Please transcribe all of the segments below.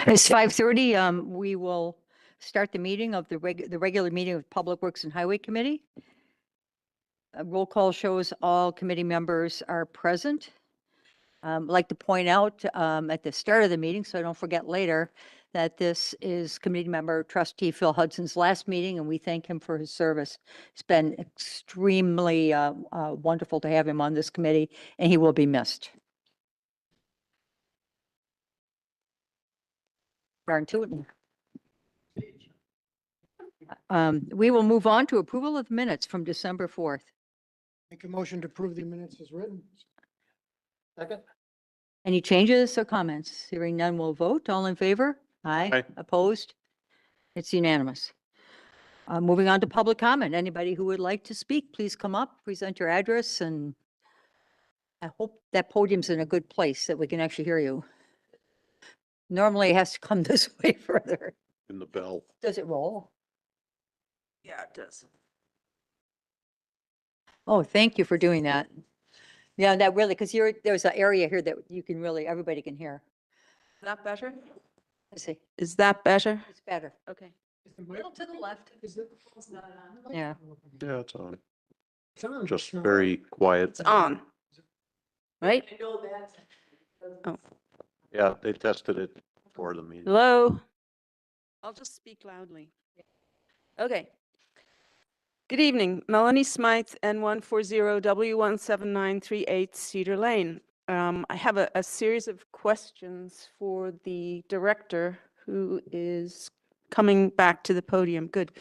It's 5:30. We will start the meeting of the regular meeting of Public Works and Highway Committee. A roll call shows all committee members are present. I'd like to point out at the start of the meeting, so I don't forget later, that this is committee member trustee Phil Hudson's last meeting, and we thank him for his service. It's been extremely wonderful to have him on this committee, and he will be missed. Darn tootin'. We will move on to approval of minutes from December 4th. Make a motion to approve the minutes as written. Second. Any changes or comments? Hearing none, we'll vote. All in favor? Aye. Aye. Opposed? It's unanimous. Moving on to public comment. Anybody who would like to speak, please come up, present your address, and I hope that podium's in a good place that we can actually hear you. Normally it has to come this way further. In the bell. Does it roll? Yeah, it does. Oh, thank you for doing that. Yeah, that really, because there's an area here that you can really, everybody can hear. Is that better? Let's see. Is that better? It's better. Okay. A little to the left. Yeah. Yeah. Yeah, it's on. Just very quiet. It's on. Right? Yeah, they tested it for the meeting. Hello? I'll just speak loudly. Okay. Good evening, Melanie Smythe, N140W17938 Cedar Lane. I have a series of questions for the director who is coming back to the podium. Good.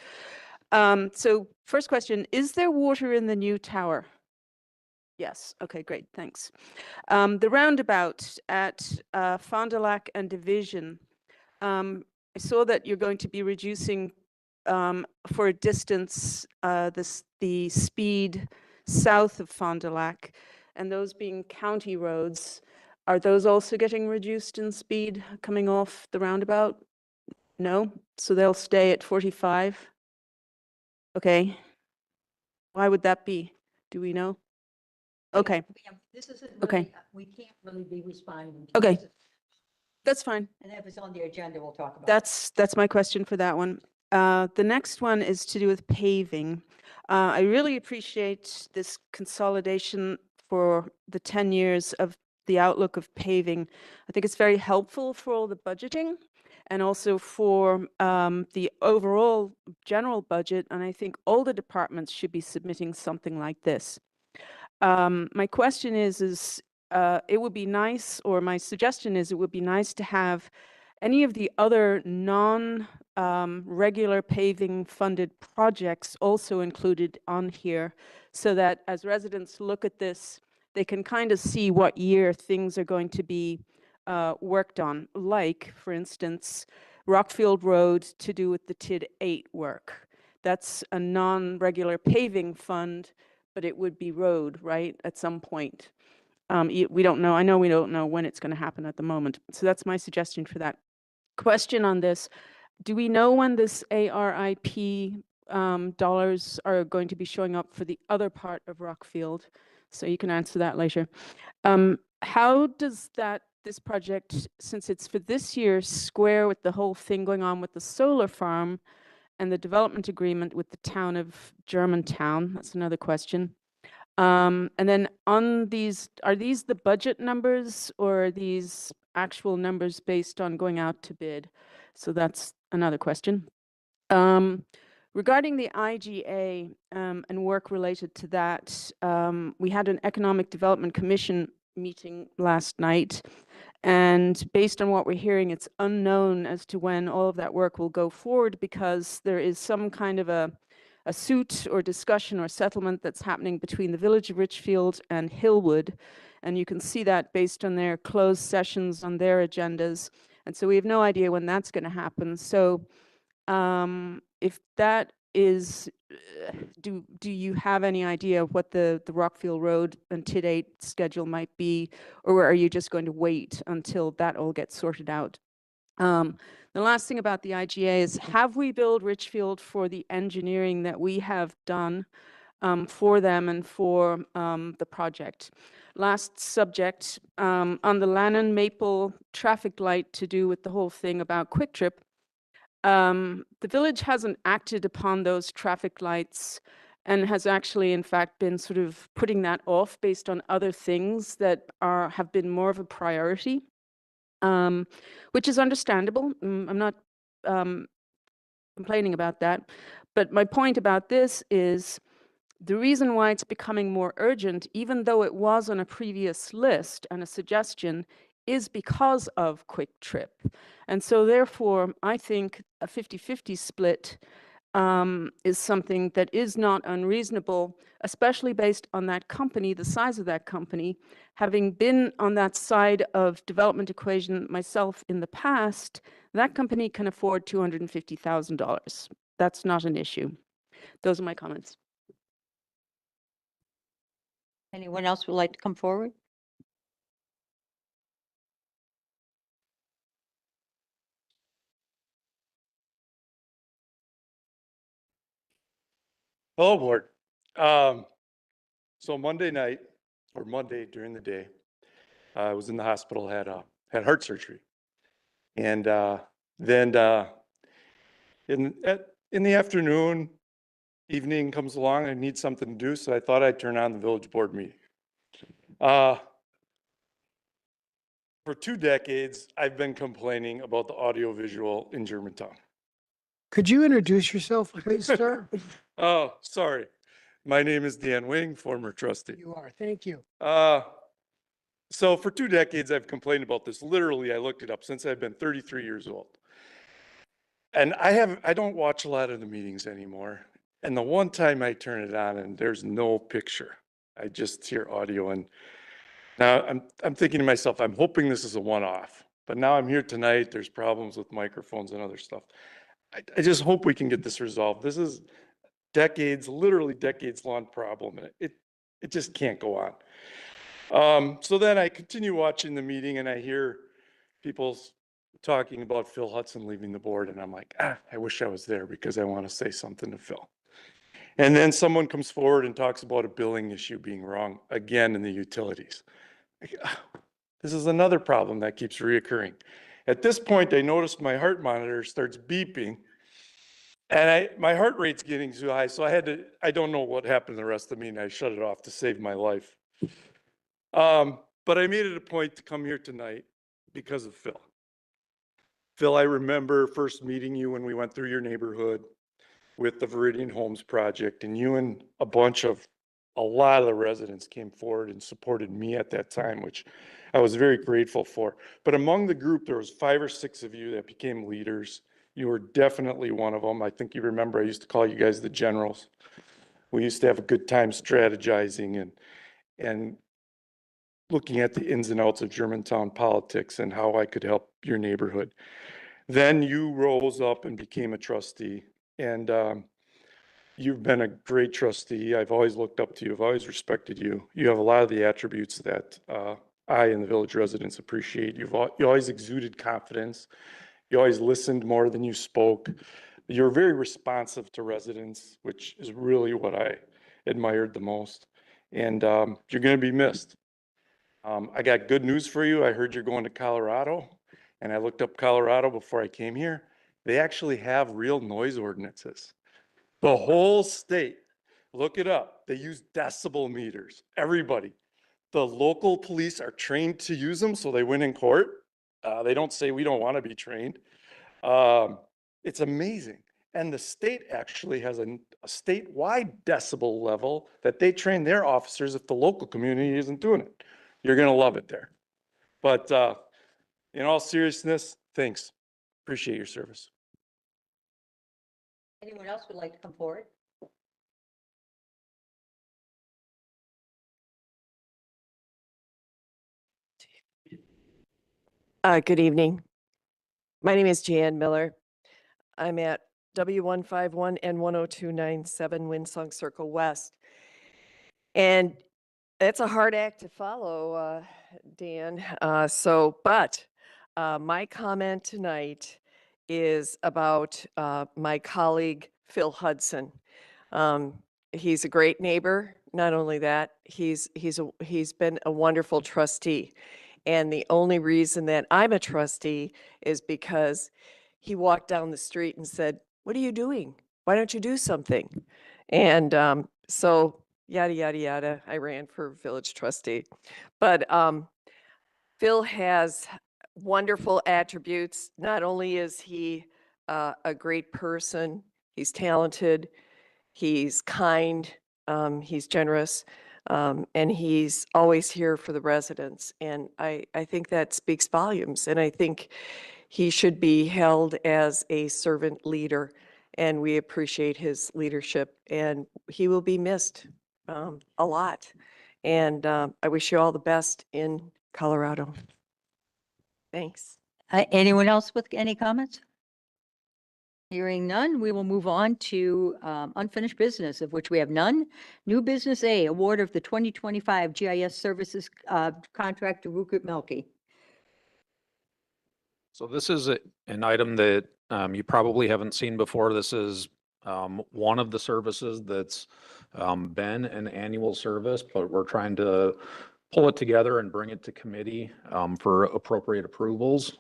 So first question, is there water in the new tower? Yes. Okay, great. Thanks. The roundabout at Fond du Lac and Division. I saw that you're going to be reducing for a distance the speed south of Fond du Lac, and those being county roads. Are those also getting reduced in speed coming off the roundabout? No? So they'll stay at 45? Okay. Why would that be? Do we know? Okay. This isn't Okay. we can't really be responding. Okay. That's fine. And if it's on the agenda, we'll talk about it. That's my question for that one. The next one is to do with paving. I really appreciate this consolidation for the 10 years of the outlook of paving. I think it's very helpful for all the budgeting and also for the overall general budget. And I think all the departments should be submitting something like this. My question is it would be nice, or my suggestion is it would be nice to have any of the other non-regular paving funded projects also included on here, so that as residents look at this, they can kind of see what year things are going to be worked on. Like, for instance, Rockfield Road to do with the TID 8 work. That's a non-regular paving fund, but it would be road, right, at some point. We don't know. I know we don't know when it's going to happen at the moment. So that's my suggestion for that. Question on this. Do we know when this ARIP dollars are going to be showing up for the other part of Rockfield? So you can answer that later. How does this project, since it's for this year, square with the whole thing going on with the solar farm and the development agreement with the town of Germantown? That's another question. And then on these, are these the budget numbers or are these actual numbers based on going out to bid? So that's another question. Regarding the IGA and work related to that, we had an Economic Development Commission meeting last night. And based on what we're hearing, it's unknown as to when all of that work will go forward, because there is some kind of a suit or discussion or settlement that's happening between the Village of Richfield and Hillwood. And you can see that based on their closed sessions on their agendas. And so we have no idea when that's going to happen. So if that is, do you have any idea of what the Rockfield Road and TID 8 schedule might be? Or are you just going to wait until that all gets sorted out? The last thing about the IGA is, have we billed Richfield for the engineering that we have done for them and for the project? last subject, on the Lannon Maple traffic light to do with the whole thing about Quick Trip. The village hasn't acted upon those traffic lights and has actually, in fact, been sort of putting that off based on other things that have been more of a priority, which is understandable. I'm not complaining about that. But my point about this is the reason why it's becoming more urgent, even though it was on a previous list and a suggestion, is because of Quick Trip. And so therefore, I think a 50-50 split is something that is not unreasonable, especially based on that company, the size of that company. Having been on that side of development equation myself in the past, that company can afford $250,000. That's not an issue. Those are my comments. Anyone else would like to come forward? Hello, board. So Monday night or Monday during the day, I was in the hospital, had heart surgery. And then in the afternoon, evening comes along, I need something to do, so I thought I'd turn on the village board meeting. For 2 decades, I've been complaining about the audiovisual in Germantown. Could you introduce yourself, please, sir? Oh, sorry. My name is Dan Wing, former trustee. You are, thank you. So for 2 decades, I've complained about this. Literally, I looked it up since I've been 33 years old. And I don't watch a lot of the meetings anymore. And the one time I turn it on and there's no picture, I just hear audio. And now I'm thinking to myself, I'm hoping this is a one-off. But now I'm here tonight, there's problems with microphones and other stuff. I just hope we can get this resolved. This is decades, literally decades-long problem. And it just can't go on. So then I continue watching the meeting and I hear people talking about Phil Hudson leaving the board. And I'm like, I wish I was there because I want to say something to Phil. And then someone comes forward and talks about a billing issue being wrong again in the utilities. This is another problem that keeps reoccurring. At this point, I noticed my heart monitor starts beeping and my heart rate's getting too high. So I don't know what happened the rest of the meeting. I shut it off to save my life. But I made it a point to come here tonight because of Phil. Phil, I remember first meeting you when we went through your neighborhood with the Viridian Homes project, and you and a lot of the residents came forward and supported me at that time, which I was very grateful for. But among the group, there was 5 or 6 of you that became leaders. You were definitely one of them. I think you remember I used to call you guys the generals. We used to have a good time strategizing and looking at the ins and outs of Germantown politics and how I could help your neighborhood. Then you rose up and became a trustee, and you've been a great trustee. I've always looked up to you. I've always respected you. You have a lot of the attributes that I and the village residents appreciate. You always exuded confidence. You always listened more than you spoke. You're very responsive to residents, which is really what I admired the most. And you're going to be missed. I got good news for you. I heard you're going to Colorado, and I looked up Colorado before I came here. They actually have real noise ordinances. The whole state, look it up. They use decibel meters. Everybody. The local police are trained to use them, so they win in court. They don't say we don't want to be trained. It's amazing. And the state actually has a statewide decibel level that they train their officers if the local community isn't doing it. You're going to love it there. But in all seriousness, thanks. Appreciate your service. Anyone else would like to come forward? Good evening. My name is Jan Miller. I'm at W151 and 10297 Windsong Circle West. And it's a hard act to follow, Dan. But my comment tonight is about my colleague, Phil Hudson. He's a great neighbor. not only that, he's been a wonderful trustee. And the only reason that I'm a trustee is because he walked down the street and said, "What are you doing? Why don't you do something?" And so yada, yada, yada, I ran for village trustee. But Phil has wonderful attributes. Not only is he a great person, he's talented, he's kind, he's generous, and he's always here for the residents. And I think that speaks volumes. And I think he should be held as a servant leader. And we appreciate his leadership. And he will be missed a lot. And I wish you all the best in Colorado. Thanks. Anyone else with any comments? Hearing none, we will move on to unfinished business, of which we have none. New business A, award of the 2025 GIS services contract to Rupert Melke. So this is an item that you probably haven't seen before. This is one of the services that's been an annual service, but we're trying to pull it together and bring it to committee for appropriate approvals.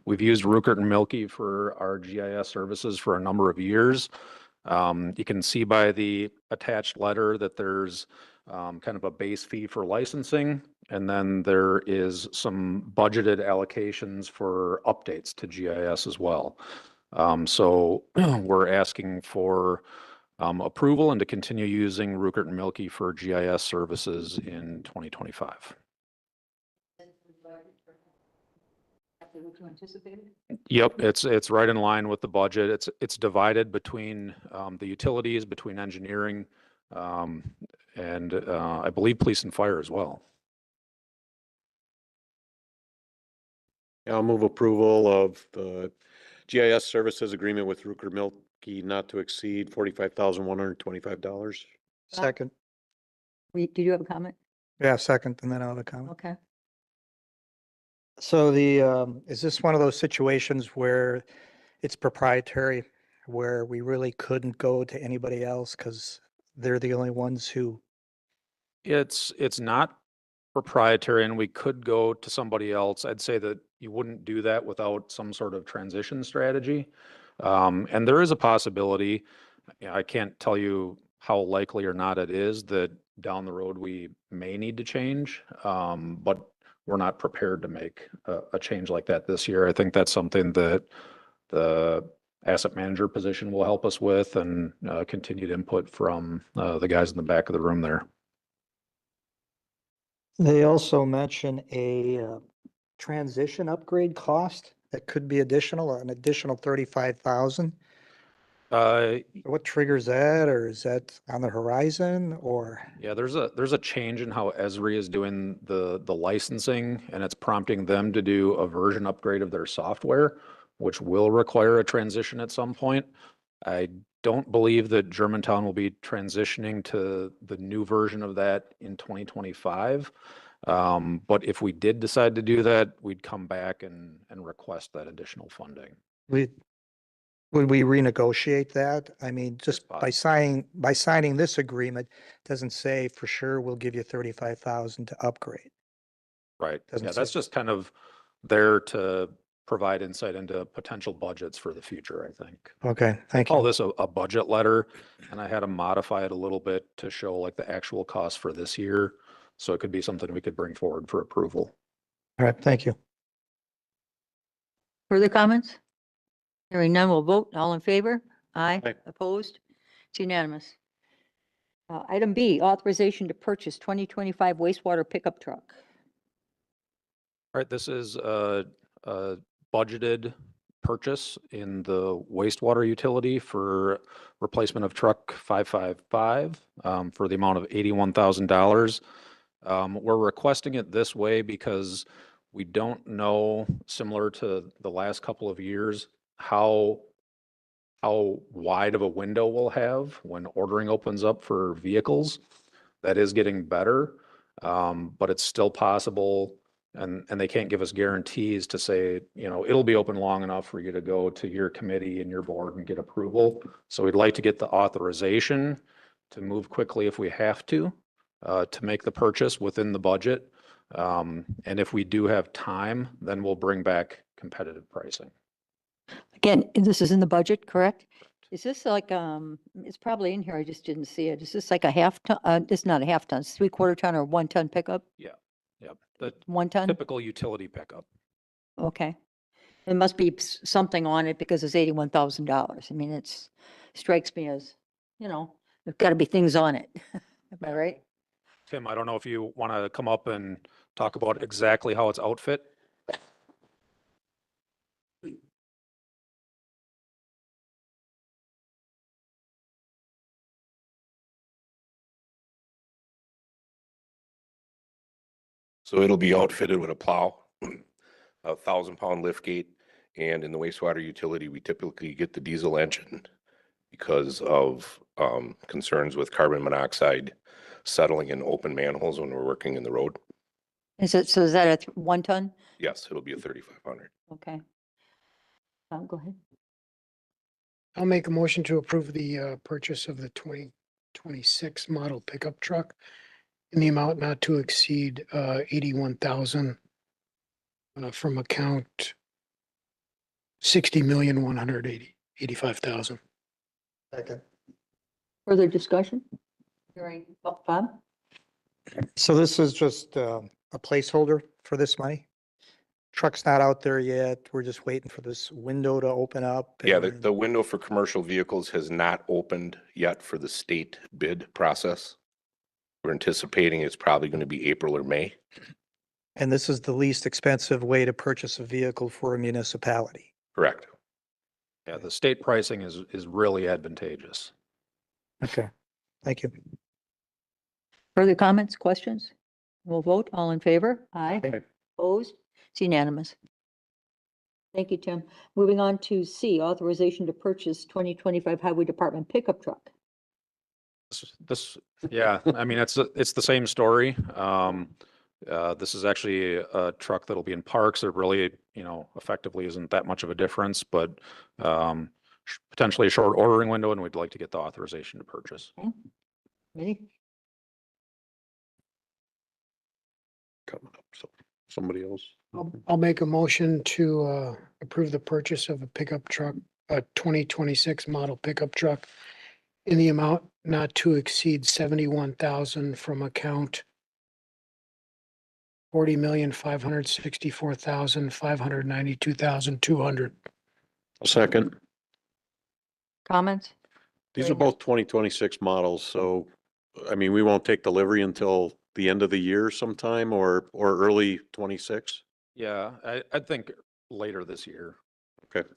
We've used Rupert and Milky for our GIS services for a number of years. You can see by the attached letter that there's kind of a base fee for licensing, and then there is some budgeted allocations for updates to GIS as well. So we're asking for approval and to continue using Rupert and Milky for GIS services in 2025. What you anticipated? Yep, it's right in line with the budget. It's divided between the utilities, between engineering, and I believe police and fire as well. I'll move approval of the GIS services agreement with Rupert Milky not to exceed $45,125. Second. Did you have a comment? Yeah, second, and then I'll have a comment. Okay. So is this one of those situations where it's proprietary, where we really couldn't go to anybody else because they're the only ones who, It's not proprietary, and we could go to somebody else. I'd say that you wouldn't do that without some sort of transition strategy. And there is a possibility, I can't tell you how likely or not it is, that down the road we may need to change, but we're not prepared to make a change like that this year. I think that's something that the asset manager position will help us with, and continued input from the guys in the back of the room there. they also mention a transition upgrade cost that could be an additional 35,000. What triggers that, or is that on the horizon, or? Yeah, there's a change in how Esri is doing the licensing, and it's prompting them to do a version upgrade of their software, which will require a transition at some point. I don't believe that Germantown will be transitioning to the new version of that in 2025. But if we did decide to do that, we'd come back and request that additional funding. Would we renegotiate that? I mean, just by possible. signing this agreement, doesn't say for sure we'll give you 35,000 to upgrade. Right. Doesn't Yeah, that's say. just kind of there to provide insight into potential budgets for the future, I think. Okay, thank Call you. this a budget letter, and I had to modify it a little bit to show like the actual cost for this year. So it could be something we could bring forward for approval. All right, thank you. Further comments? Hearing none, we'll vote. All in favor? Aye. Aye. Opposed? It's unanimous. Item B, authorization to purchase 2025 wastewater pickup truck. All right, this is a budgeted purchase in the wastewater utility for replacement of truck 555 for the amount of $81,000. We're requesting it this way because we don't know, similar to the last couple of years, how wide of a window we'll have when ordering opens up for vehicles. That is getting better, but it's still possible. And they can't give us guarantees to say, it'll be open long enough for you to go to your committee and your board and get approval. So we'd like to get the authorization to move quickly if we have to make the purchase within the budget. And if we do have time, then we'll bring back competitive pricing. Again, this is in the budget, correct? Is this like, it's probably in here, I just didn't see it. Is this like a half ton, it's not a half ton, it's 3/4 ton or 1 ton pickup? Yep. The 1 ton? typical utility pickup. Okay. There must be something on it because it's $81,000. I mean, strikes me as, there's got to be things on it. Am I right? Tim, I don't know if you want to come up and talk about exactly how it's outfit. So it'll be outfitted with a plow, a 1,000-pound lift gate, and in the wastewater utility, we typically get the diesel engine because of concerns with carbon monoxide settling in open manholes when we're working in the road. So is that a 1 ton? Yes, it'll be a 3,500. Okay. Go ahead. I'll make a motion to approve the purchase of the 2026 model pickup truck in the amount not to exceed 81,000 from account 60,185,000. Second. Further discussion? Hearing, Bob? So this is just a placeholder for this money? Truck's not out there yet. We're just waiting for this window to open up. Yeah, and- the window for commercial vehicles has not opened yet for the state bid process. We're anticipating it's probably going to be April or May. And this is the least expensive way to purchase a vehicle for a municipality. Correct. Yeah, the state pricing is really advantageous. Okay, thank you. Further comments, questions? We'll vote. All in favor? Aye. Aye. Opposed? It's unanimous. Thank you, Tim. Moving on to C, authorization to purchase 2025 Highway Department pickup truck. Yeah, I mean, it's the same story. This is actually a truck that'll be in parks. It really, effectively isn't that much of a difference, but potentially a short ordering window, and we'd like to get the authorization to purchase. Ready? Coming up, so somebody else. I'll make a motion to approve the purchase of a pickup truck, a 2026 model pickup truck in the amount not to exceed 71,000 from account 40,564,592,200. Second. Comments? These are Very both 2026 models, so, I mean, we won't take delivery until the end of the year sometime or early 26? Yeah, I think later this year. Okay.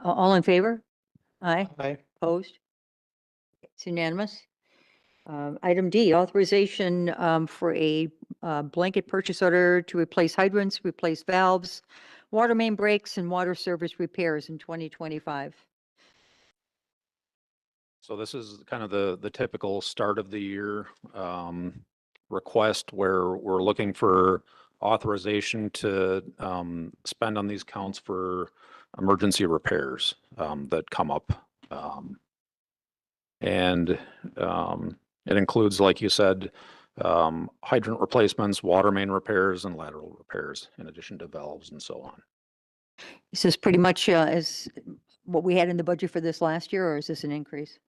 All in favor? Aye. Aye. Opposed? It's unanimous. Item D, authorization for a blanket purchase order to replace hydrants, replace valves, water main breaks, and water service repairs in 2025. So this is kind of the typical start of the year request where we're looking for authorization to spend on these counts for emergency repairs that come up. And it includes, like you said, hydrant replacements, water main repairs, and lateral repairs, in addition to valves and so on. Is this pretty much as what we had in the budget for this last year, or is this an increase?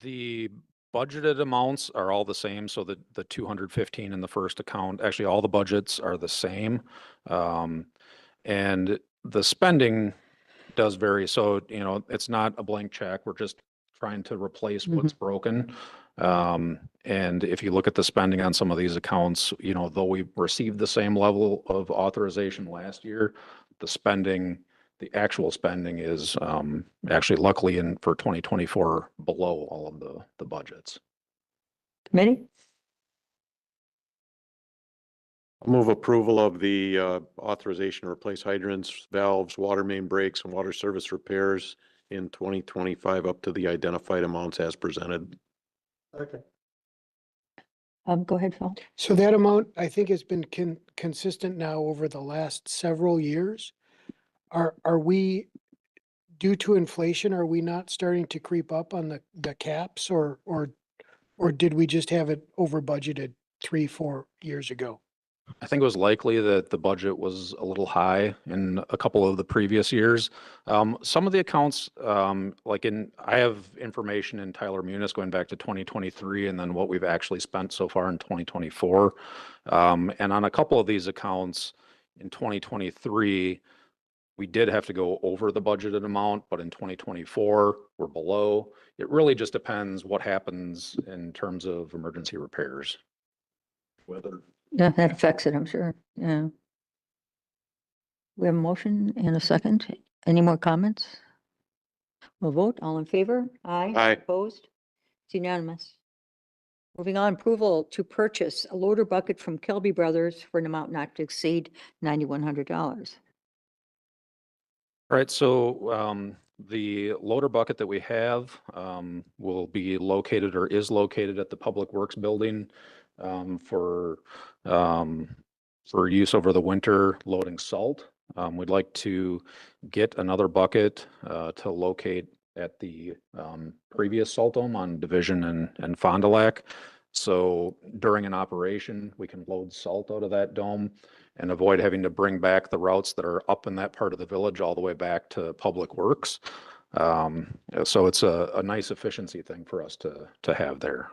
The budgeted amounts are all the same, so the 215 in the first account, actually all the budgets are the same. And the spending does vary, so it's not a blank check. We're just trying to replace what's broken. And if you look at the spending on some of these accounts, though we received the same level of authorization last year, the actual spending is actually luckily for 2024 below all of the budgets. Committee? I'll move approval of the authorization to replace hydrants, valves, water main breaks, and water service repairs in 2025 up to the identified amounts as presented. Okay. Go ahead, Phil. So that amount, I think, has been consistent now over the last several years. Are we due to inflation, are we not starting to creep up on the caps or did we just have it over budgeted 3-4 years ago? I think it was likely that the budget was a little high in a couple of the previous years. Some of the accounts, I have information in Tyler Munis going back to 2023 and then what we've actually spent so far in 2024. And on a couple of these accounts in 2023, we did have to go over the budgeted amount, but in 2024, we're below. It really just depends what happens in terms of emergency repairs. Weather. Yeah, that affects it, I'm sure. Yeah. We have a motion and a second. Any more comments? We'll vote. All in favor? Aye. Aye. Opposed? It's unanimous. Moving on, approval to purchase a loader bucket from Kelby Brothers for an amount not to exceed $9,100. All right, so the loader bucket that we have will be located or is located at the Public Works Building for use over the winter loading salt. We'd like to get another bucket to locate at the previous salt dome on Division and Fond du Lac. So during an operation, we can load salt out of that dome and avoid having to bring back the routes that are up in that part of the village all the way back to Public Works. So it's a nice efficiency thing for us to have there.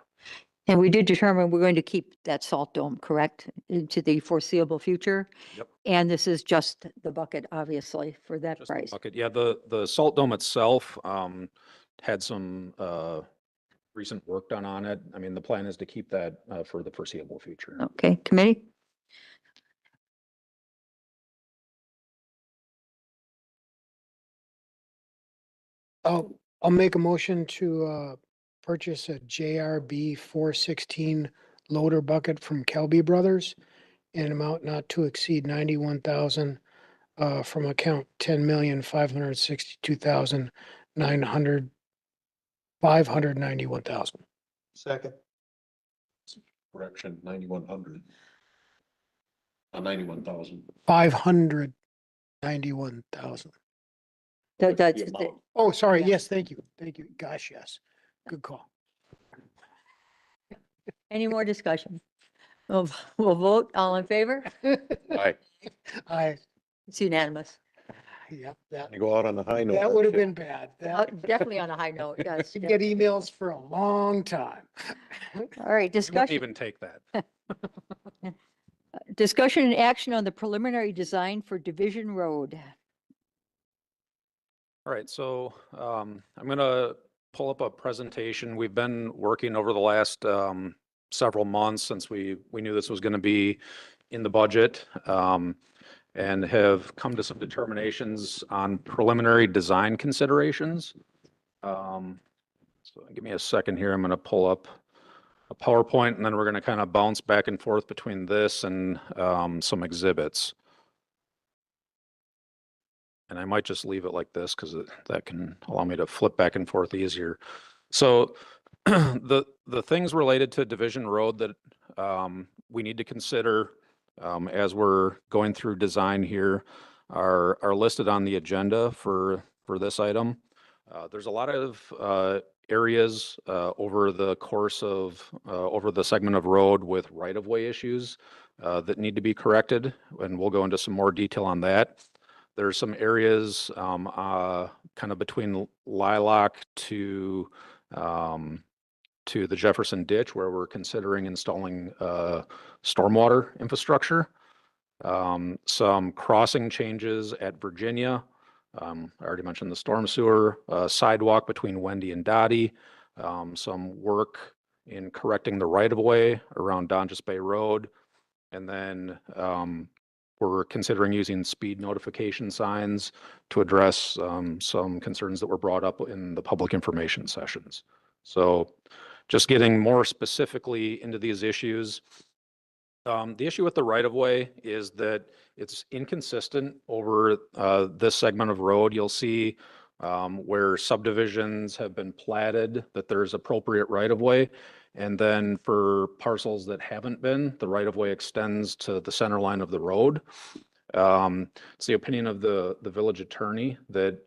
And we did determine we're going to keep that salt dome, correct, into the foreseeable future? Yep. And this is just the bucket, obviously, for that Just the price. bucket. Yeah, the salt dome itself had some recent work done on it. I mean, the plan is to keep that for the foreseeable future. Okay, committee? I'll make a motion to purchase a JRB 416 loader bucket from Kelby Brothers in an amount not to exceed 91,000 from account 10,562,591,000. Second. Correction, 9,100. 91,000. 591,000. That's, Oh, sorry. Yeah. Yes, thank you. Thank you. Gosh, yes. Good call. any more discussion? We'll vote. All in favor? Aye. It's unanimous. Yep, that I go out on the high note. that would have been bad. Definitely on a high note, yes. You get emails for a long time. All right, We won't discussion. even take that. Discussion and action on the preliminary design for Division Road. All right, so I'm going to pull up a presentation. We've been working over the last several months since we knew this was going to be in the budget and have come to some determinations on preliminary design considerations. So give me a second here. I'm going to pull up a PowerPoint and then we're going to kind of bounce back and forth between this and some exhibits. And I might just leave it like this because that can allow me to flip back and forth easier. So the things related to Division Road that we need to consider as we're going through design here are listed on the agenda for this item. There's a lot of areas over the course of over the segment of road with right-of-way issues that need to be corrected, and we'll go into some more detail on that. There's some areas kind of between Lilac to the Jefferson Ditch where we're considering installing stormwater infrastructure. Some crossing changes at Virginia. I already mentioned the storm sewer, sidewalk between Wendy and Dottie. Some work in correcting the right-of-way around Donjas Bay Road. And then we're considering using speed notification signs to address some concerns that were brought up in the public information sessions. So just getting more specifically into these issues. The issue with the right-of-way is that it's inconsistent over this segment of road. You'll see where subdivisions have been platted that there's appropriate right-of-way. And then for parcels that haven't been, the right-of-way extends to the center line of the road. It's the opinion of the village attorney that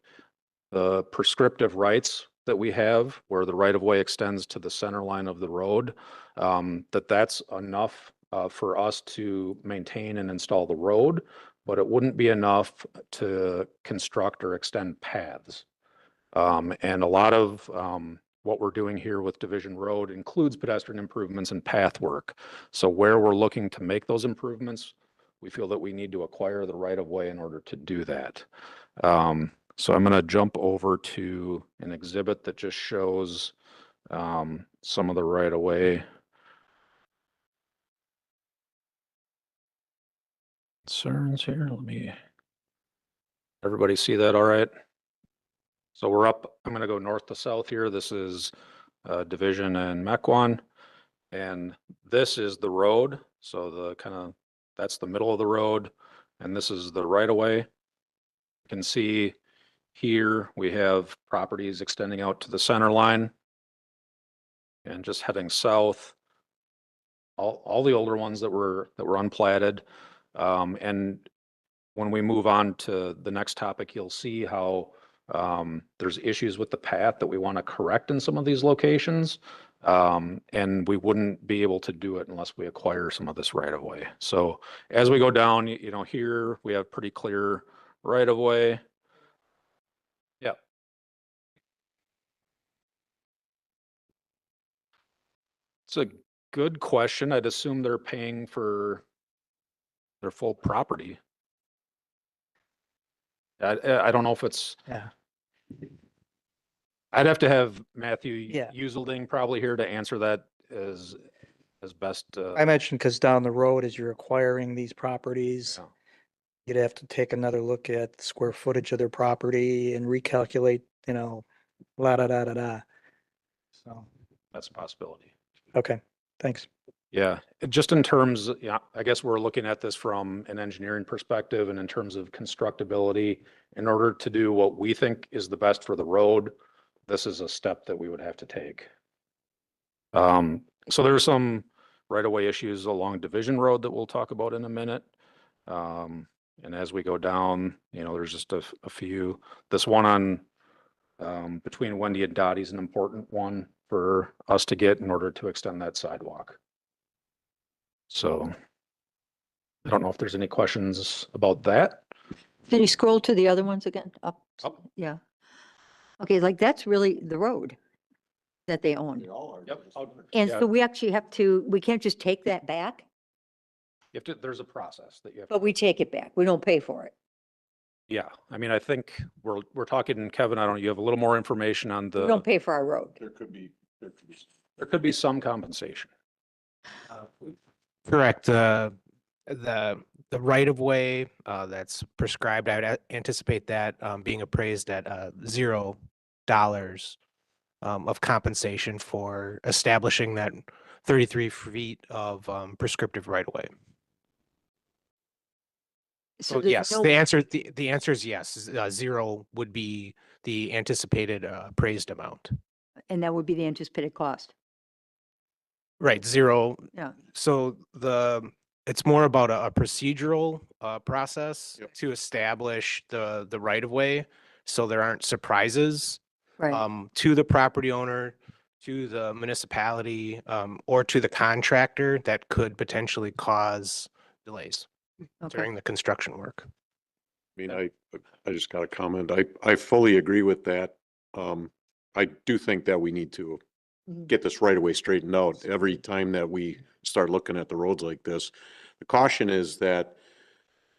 the prescriptive rights that we have, where the right of way extends to the center line of the road, that's enough for us to maintain and install the road, but it wouldn't be enough to construct or extend paths. And a lot of what we're doing here with Division Road includes pedestrian improvements and path work. So where we're looking to make those improvements, we feel that we need to acquire the right of way in order to do that. So I'm going to jump over to an exhibit that just shows some of the right of way concerns here. Everybody see that all right? So we're up, I'm going to go north to south here. This is Division and Mequon. And this is the road. So that's the middle of the road. And this is the right of way. You can see here we have properties extending out to the center line. And just heading south, all the older ones that were unplatted. And when we move on to the next topic, you'll see how there's issues with the path that we want to correct in some of these locations. And we wouldn't be able to do it unless we acquire some of this right of way. So as we go down, here we have pretty clear right of way. Yeah. It's a good question. I'd assume they're paying for their full property. I don't know if it's. Yeah. I'd have to have Matthew Yeah. Uselding probably here to answer that as best. I mentioned because down the road, as you're acquiring these properties, Yeah. you'd have to take another look at the square footage of their property and recalculate, la da da da da. So, That's a possibility. okay, thanks. Yeah, just in terms, I guess we're looking at this from an engineering perspective and in terms of constructability. In order to do what we think is the best for the road, this is a step that we would have to take. So there's some right-of-way issues along Division Road that we'll talk about in a minute. And as we go down, there's just a few. This one on between Wendy and Dottie is an important one for us to get in order to extend that sidewalk. So I don't know if there's any questions about that. Can you scroll to the other ones again? Up? Up. Yeah. Okay, that's really the road that they own. Yep. And Yeah. so we can't just take that back, There's a process that you have. but we take it back. We don't pay for it. Yeah, I mean, I think we're talking, Kevin, you have a little more information on We don't pay for our road. There there could be some compensation. Correct. The right of way that's prescribed, I would anticipate that being appraised at $0 of compensation for establishing that 33 feet of prescriptive right of way. So there's yes, no- the answer is yes. 0 would be the anticipated appraised amount. And that would be the anticipated cost. Right, 0. Yeah. So it's more about a procedural process Yep. to establish the right of way, so there aren't surprises Right. to the property owner, to the municipality, or to the contractor that could potentially cause delays Okay. during the construction work. I mean, I just got a comment. I fully agree with that. I do think that we need to Mhm. get this right away straightened out every time that we start looking at the roads like this. The caution is that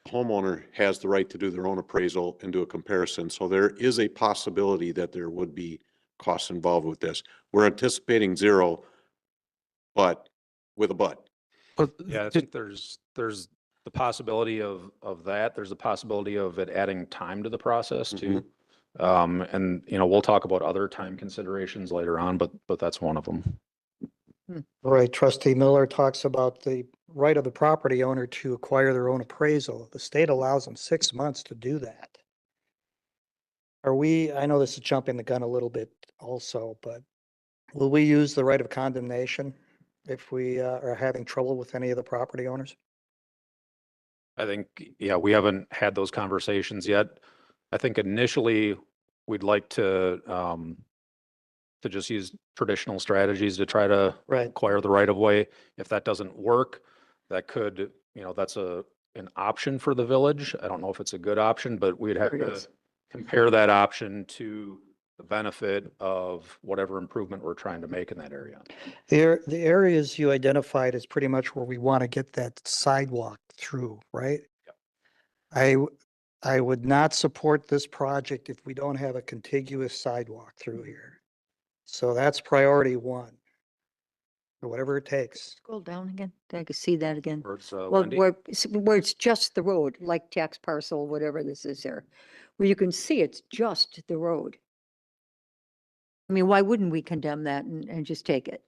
homeowner has the right to do their own appraisal and do a comparison. So there is a possibility that there would be costs involved with this. We're anticipating 0, but with a but. Yeah, I think there's the possibility of that. There's a possibility of it adding time to the process too. And we'll talk about other time considerations later on, but that's one of them. Right, trustee Miller talks about the right of the property owner to acquire their own appraisal. The state allows them 6 months to do that. I know this is jumping the gun a little bit also, but will we use the right of condemnation if we are having trouble with any of the property owners? I think, we haven't had those conversations yet. I think initially we'd like to just use traditional strategies to try to Right. acquire the right of way. If that doesn't work, that could, that's an option for the village. I don't know if it's a good option, but we'd have Sure it to is. compare that option to the benefit of whatever improvement we're trying to make in that area. The areas you identified is pretty much where we want to get that sidewalk through, right? I would not support this project if we don't have a contiguous sidewalk through here. So that's priority one. Or whatever it takes. Scroll down again. I can see that again. Towards, Well, Wendy. where it's just the road, like tax parcel, whatever this is here, where you can see it's just the road. I mean, why wouldn't we condemn that and just take it?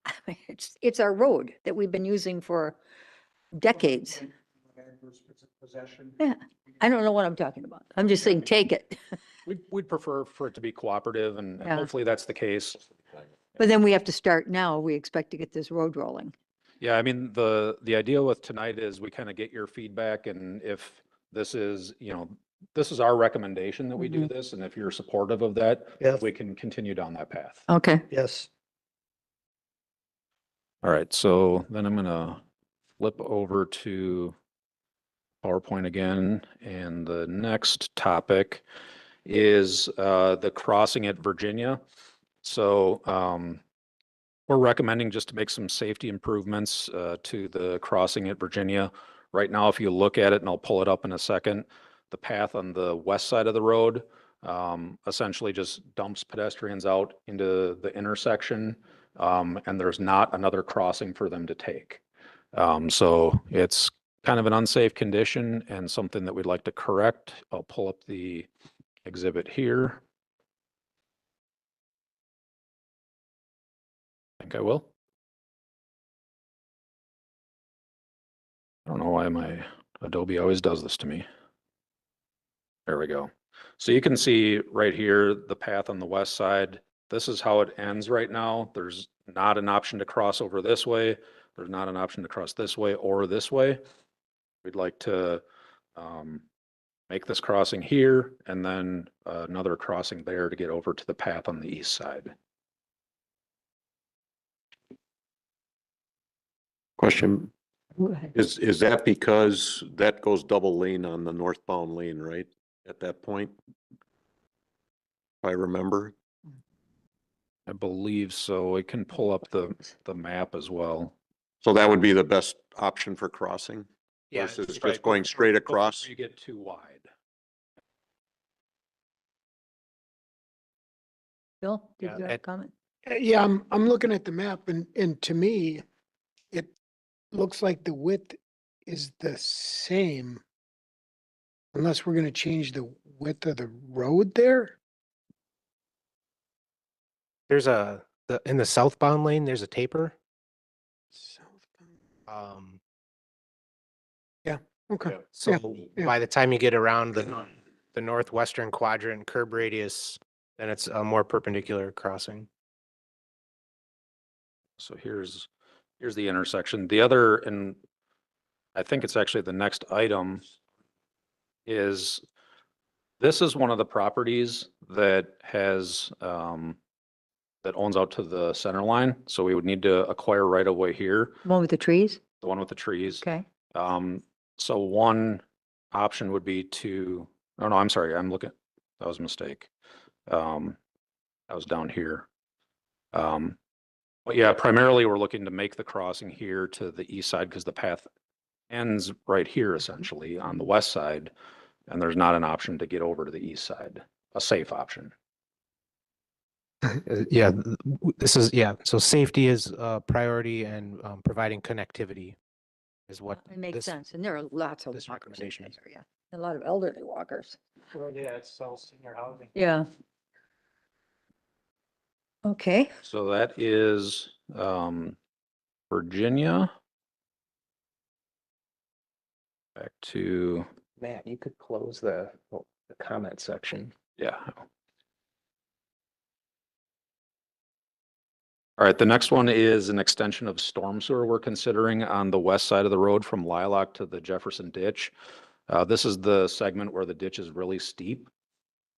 I mean, it's our road that we've been using for decades. Yeah, I don't know what I'm talking about. I'm just saying, take it. We'd prefer for it to be cooperative and Yeah. hopefully that's the case. But then we have to start now. We expect to get this road rolling. Yeah, I mean, the idea with tonight is we kind of get your feedback and if this is, this is our recommendation that we do this, and if you're supportive of that, Yes. we can continue down that path. Okay. Yes. All right, so then I'm gonna flip over to PowerPoint again, and the next topic is the crossing at Virginia. So we're recommending just to make some safety improvements to the crossing at Virginia. Right now, if you look at it, and I'll pull it up in a second, the path on the west side of the road essentially just dumps pedestrians out into the intersection, and there's not another crossing for them to take. So it's kind of an unsafe condition and something that we'd like to correct. I'll pull up the exhibit here. I think I will. I don't know why my Adobe always does this to me. There we go. So you can see right here, the path on the west side. This is how it ends right now. There's not an option to cross over this way. There's not an option to cross this way or this way. We'd like to make this crossing here and then another crossing there to get over to the path on the east side. Question, Go ahead. is that because that goes double lane on the northbound lane, right? At that point? If I remember. I believe so. We can pull up the map as well. So that would be the best option for crossing? Yeah, Versus it's just going straight across? Before you get too wide. Bill, did Yeah, you have a that- comment? Yeah, I'm looking at the map and to me, it looks like the width is the same. Unless we're gonna change the width of the road there? There's in the southbound lane, there's a taper. Southbound. Um, Okay, so yeah. by the time you get around the northwestern quadrant curb radius, then it's a more perpendicular crossing. So here's the intersection. The other, and I think it's actually the next item, is this is one of the properties that has that owns out to the center line. So we would need to acquire right of way here, One with the trees? the one with the trees. Okay. So one option would be to, oh no, I'm sorry, I'm looking, that was a mistake. I was down here. But yeah, primarily we're looking to make the crossing here to the east side because the path ends right here essentially on the west side. And there's not an option to get over to the east side, a safe option. Yeah, this is, so safety is a priority and providing connectivity is what. It makes this- sense. And there are lots of this walkers in recommendation that is. area. A lot of elderly walkers. Yeah, it's all senior housing. Yeah. Okay. So that is Virginia. Back to, Matt, you could close the comment section. yeah. All right, the next one is an extension of storm sewer we're considering on the west side of the road from Lilac to the Jefferson Ditch. This is the segment where the ditch is really steep.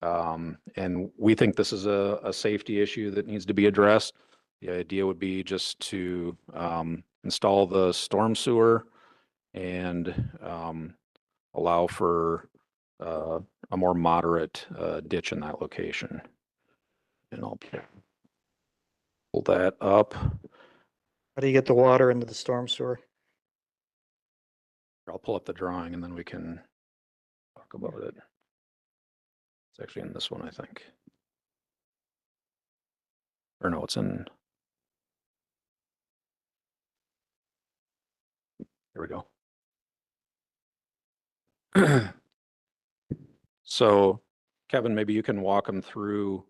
And we think this is a safety issue that needs to be addressed. The idea would be just to install the storm sewer and allow for a more moderate ditch in that location. And I'll pull that up. How do you get the water into the storm sewer? I'll pull up the drawing and then we can talk about it. It's actually in this one, I think. Or no, it's in. Here we go. So Kevin, maybe you can walk them through.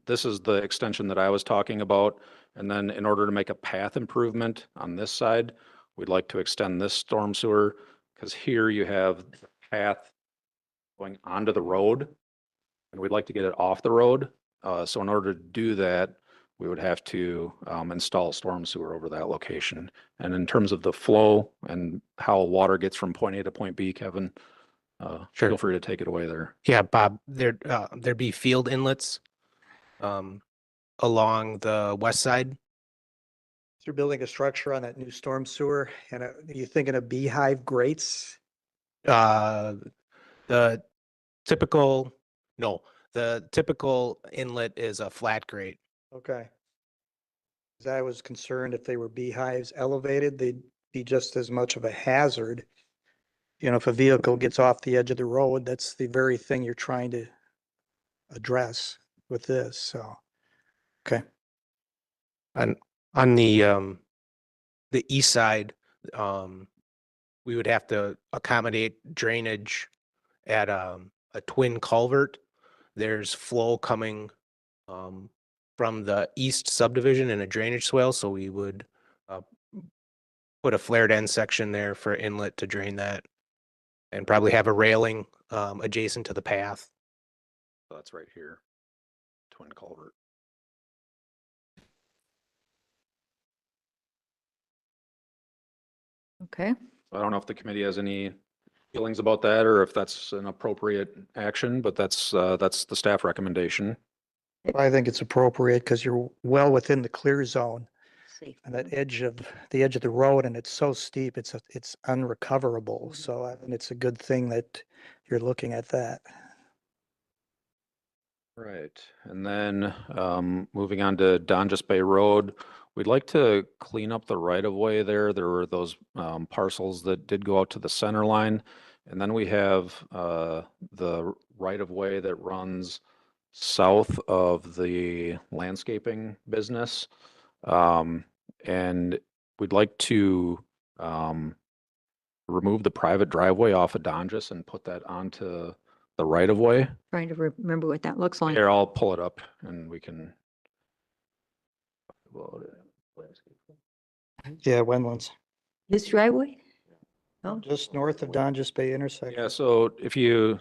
This is the extension that I was talking about. And then in order to make a path improvement on this side, we'd like to extend this storm sewer because here you have the path going onto the road and we'd like to get it off the road. So in order to do that, we would have to install storm sewer over that location. And in terms of the flow and how water gets from point A to point B, Kevin, Sure. feel free to take it away there. Yeah, Bob, there'd be field inlets along the west side. You're building a structure on that new storm sewer, and are you thinking of beehive grates? The typical inlet is a flat grate. Okay. 'Cause I was concerned if they were beehives elevated, they'd be just as much of a hazard. You know, if a vehicle gets off the edge of the road, that's the very thing you're trying to address with this, so. Okay. On the east side, we would have to accommodate drainage at a twin culvert. There's flow coming from the east subdivision in a drainage swale, so we would put a flared end section there for inlet to drain that, and probably have a railing adjacent to the path. So that's right here, twin culvert. Okay. I don't know if the committee has any feelings about that or if that's an appropriate action, but that's the staff recommendation. I think it's appropriate because you're well within the clear zone Safe. and that edge of the road, and it's so steep, it's unrecoverable. So I think it's a good thing that you're looking at that. Right. And then moving on to Donjas Bay Road, we'd like to clean up the right of way there. There were those parcels that did go out to the center line. And then we have the right of way that runs south of the landscaping business. And we'd like to remove the private driveway off of Donjas and put that onto the right of way. Trying to remember what that looks like. Here, I'll pull it up and we can. talk about it. Yeah, Wendlands, This driveway? Oh, just north of Donjas Bay intersection. Yeah, so if you,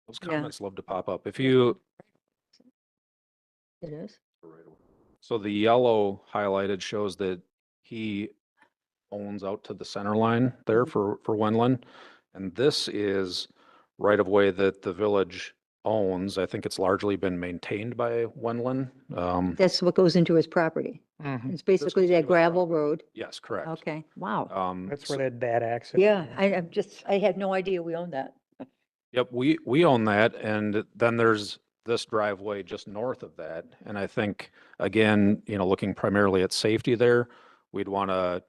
those Yeah. comments love to pop up. If you, it is. so the yellow highlighted shows that he owns out to the center line there for Wendland. And this is right of way that the village owns. I think it's largely been maintained by Wendland. That's what goes into his property. Mhm. It's basically goes that into his gravel road. Yes, correct. Okay, wow. That's so- where that bad accident. Yeah, I had no idea we owned that. Yep, we own that, and then there's this driveway just north of that. And I think, again, you know, looking primarily at safety there, we'd want to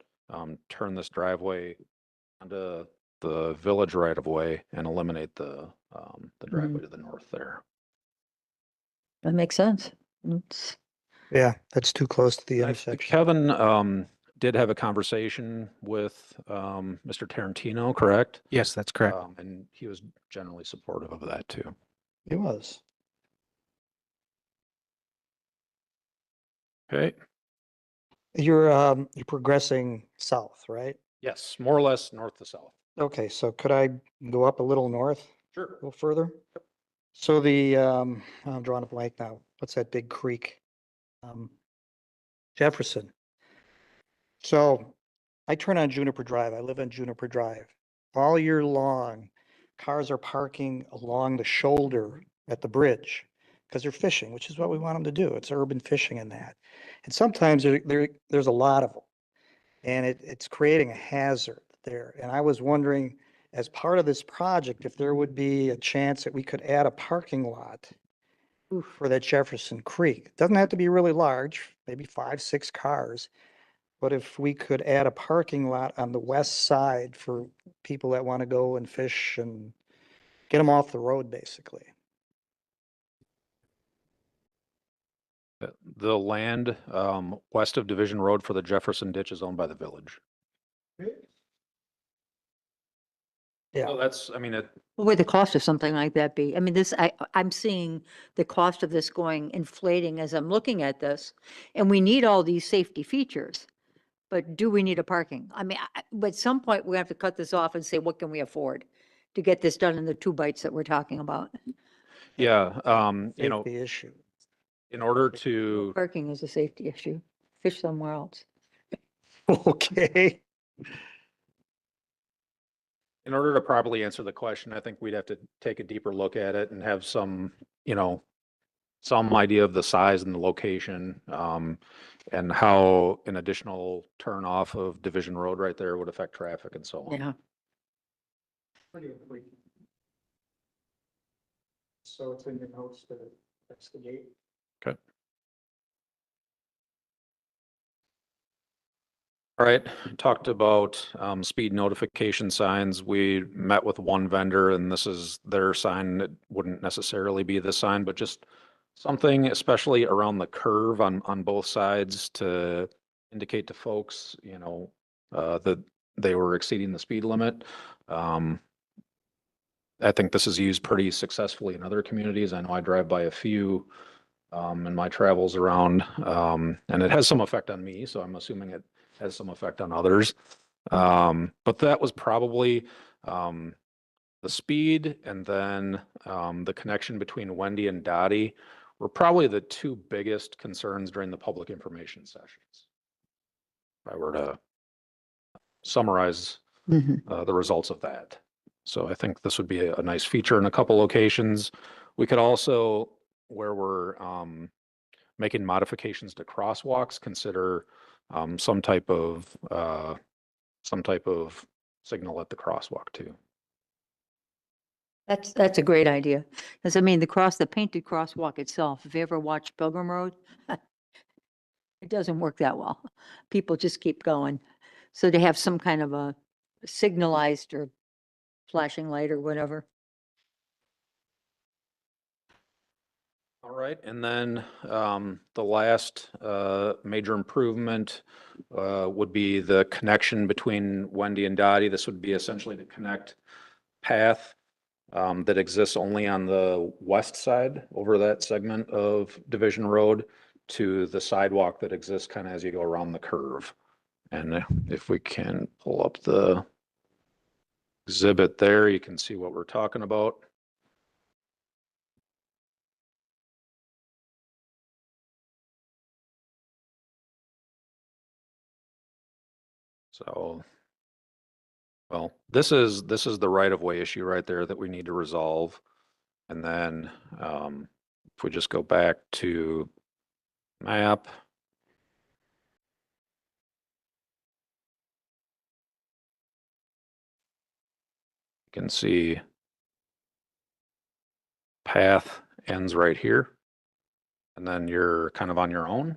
turn this driveway onto the village right of way and eliminate the driveway to the north there. That makes sense. It's- Yeah, that's too close to the I- intersection. Kevin did have a conversation with Mr. Tarantino, correct? Yes, that's correct. And he was generally supportive of that too. It was. Okay. You're progressing south, right? Yes, more or less north to south. Okay, so could I go up a little north, a Sure. little further? So I'm drawing a blank now. What's that big creek? Jefferson. So I turn on Juniper Drive. I live on Juniper Drive. All year long, cars are parking along the shoulder at the bridge because they're fishing, which is what we want them to do. It's urban fishing and that. And sometimes there's a lot of them. And it's creating a hazard there. And I was wondering, as part of this project, if there would be a chance that we could add a parking lot for that Jefferson Creek. It doesn't have to be really large, maybe 5, 6 cars. But if we could add a parking lot on the west side for people that want to go and fish and get them off the road, basically. The land west of Division Road for the Jefferson Ditch is owned by the village. Yeah. So that's, I mean, What would the cost of something like that be? I mean, I'm seeing the cost of this going inflating as I'm looking at this. And we need all these safety features. But do we need a parking? I mean, but at some point we have to cut this off and say, what can we afford to get this done in the 2 bites that we're talking about? yeah, you know, Safety issue. in order to, Parking is a safety issue. Fish somewhere else. Okay. in order to properly answer the question, I think we'd have to take a deeper look at it and have some, you know, some idea of the size and the location, and how an additional turn off of Division Road right there would affect traffic and so on. Yeah. So it's in your notes to investigate. Okay. All right, talked about speed notification signs. We met with one vendor and this is their sign. It wouldn't necessarily be the sign, but just something especially around the curve on both sides to indicate to folks, you know, that they were exceeding the speed limit. I think this is used pretty successfully in other communities. I know I drive by a few in my travels around, and it has some effect on me, so I'm assuming it has some effect on others. But that was probably the speed, and then the connection between Wendy and Dottie were probably the 2 biggest concerns during the public information sessions. If I were to summarize the results of that. So I think this would be a nice feature in a couple locations. We could also, where we're making modifications to crosswalks, consider some type of signal at the crosswalk too. That's a great idea. Because I mean, the painted crosswalk itself, if you ever watched Pilgrim Road, it doesn't work that well. People just keep going. So to have some kind of a signalized or flashing light or whatever. All right, and then the last major improvement would be the connection between Wendy and Dottie. This would be essentially to connect path that exists only on the west side over that segment of Division Road to the sidewalk that exists kind of as you go around the curve. And if we can pull up the exhibit there, you can see what we're talking about. So, well, this is the right of way issue right there that we need to resolve. And then if we just go back to map. You can see path ends right here. And then you're kind of on your own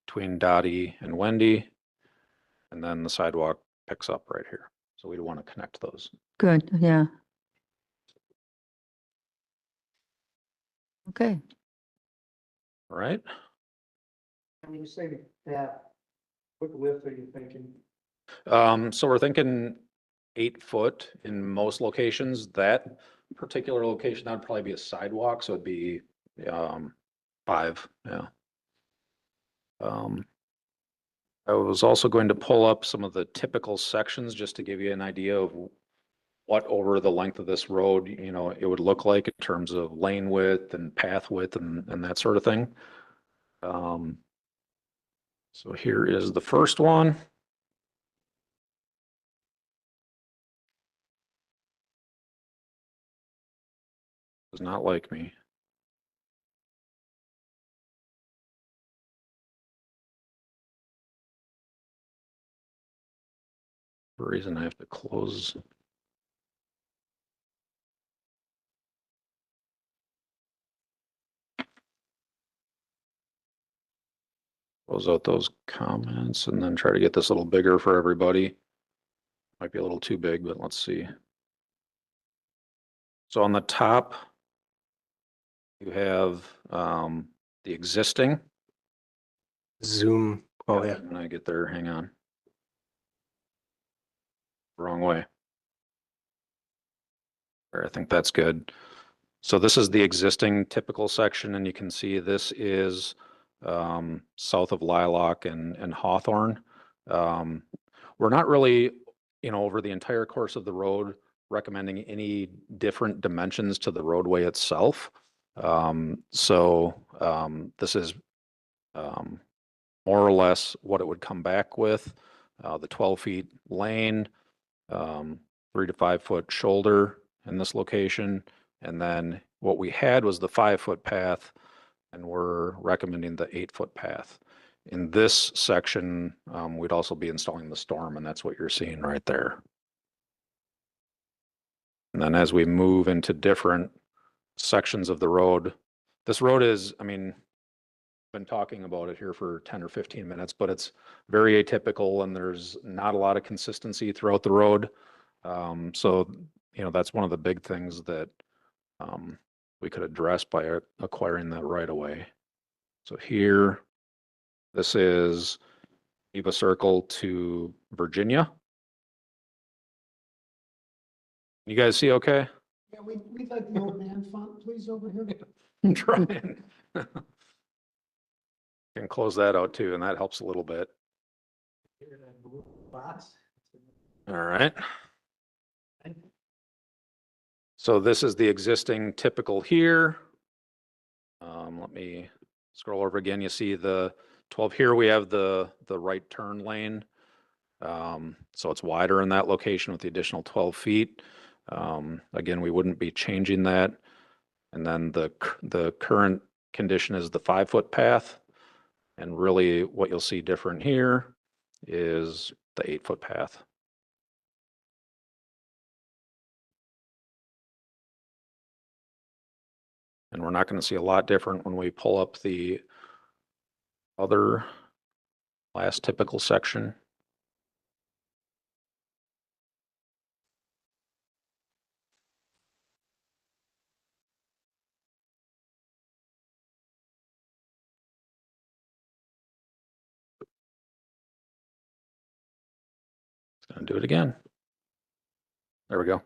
between Dottie and Wendy. And then the sidewalk picks up right here. So we want to connect those. Good, yeah. Okay. All right. When you say that, what width are you thinking? So we're thinking 8 foot in most locations. That particular location, that would probably be a sidewalk. So it'd be 5, yeah. I was also going to pull up some of the typical sections just to give you an idea of what over the length of this road, you know, it would look like in terms of lane width and path width and that sort of thing. So here is the first one. Does not like me. For a reason I have to close. Close out those comments and then try to get this a little bigger for everybody. Might be a little too big, but let's see. So on the top, you have the existing. Zoom. Oh, yeah. When I get there, hang on. Wrong way. There, I think that's good. So this is the existing typical section, and you can see this is south of Lilac and Hawthorne. We're not really, over the entire course of the road, recommending any different dimensions to the roadway itself. This is more or less what it would come back with. The 12 feet lane, 3 to 5 foot shoulder in this location. And then what we had was the 5 foot path, and we're recommending the 8 foot path. In this section, we'd also be installing the storm, and that's what you're seeing right there. And then as we move into different sections of the road, this road is, been talking about it here for 10 or 15 minutes, but it's very atypical and there's not a lot of consistency throughout the road. That's one of the big things that we could address by acquiring that right away. So here, this is Eva Circle to Virginia. You guys see okay? Yeah, we'd like the old man font, please, over here. I'm trying. Can close that out too, and that helps a little bit. All right. So this is the existing typical here. Let me scroll over again. You see the 12 here. We have the right turn lane. So it's wider in that location with the additional 12 feet. Again, we wouldn't be changing that. And then the current condition is the 5 foot path. And really what you'll see different here is the 8 foot path. And we're not going to see a lot different when we pull up the other last typical section. It's going to do it again. There we go.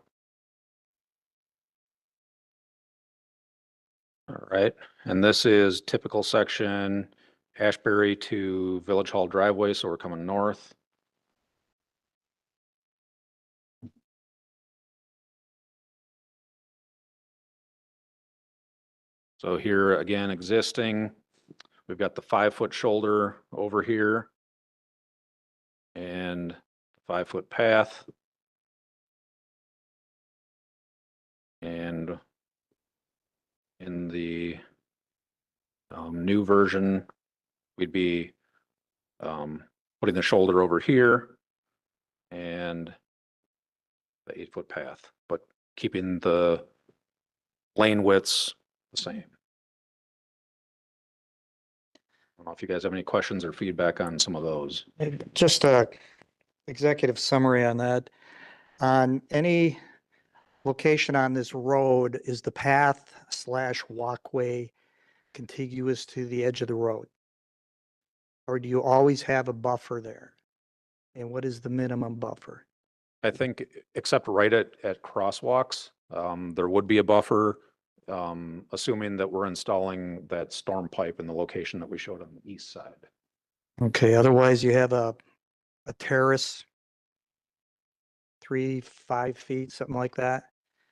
All right, and this is typical section Ashbury to Village Hall driveway, so we're coming north. So here again, existing, we've got the 5 foot shoulder over here and 5 foot path. And in the new version, we'd be putting the shoulder over here and the 8 foot path, but keeping the lane widths the same. I don't know if you guys have any questions or feedback on some of those. Just a executive summary on that. On any location on this road, is the path / walkway contiguous to the edge of the road? Or do you always have a buffer there? And what is the minimum buffer? I think, except right at crosswalks, there would be a buffer, assuming that we're installing that storm pipe in the location that we showed on the east side. Okay, otherwise you have a terrace, 3-5 feet, something like that.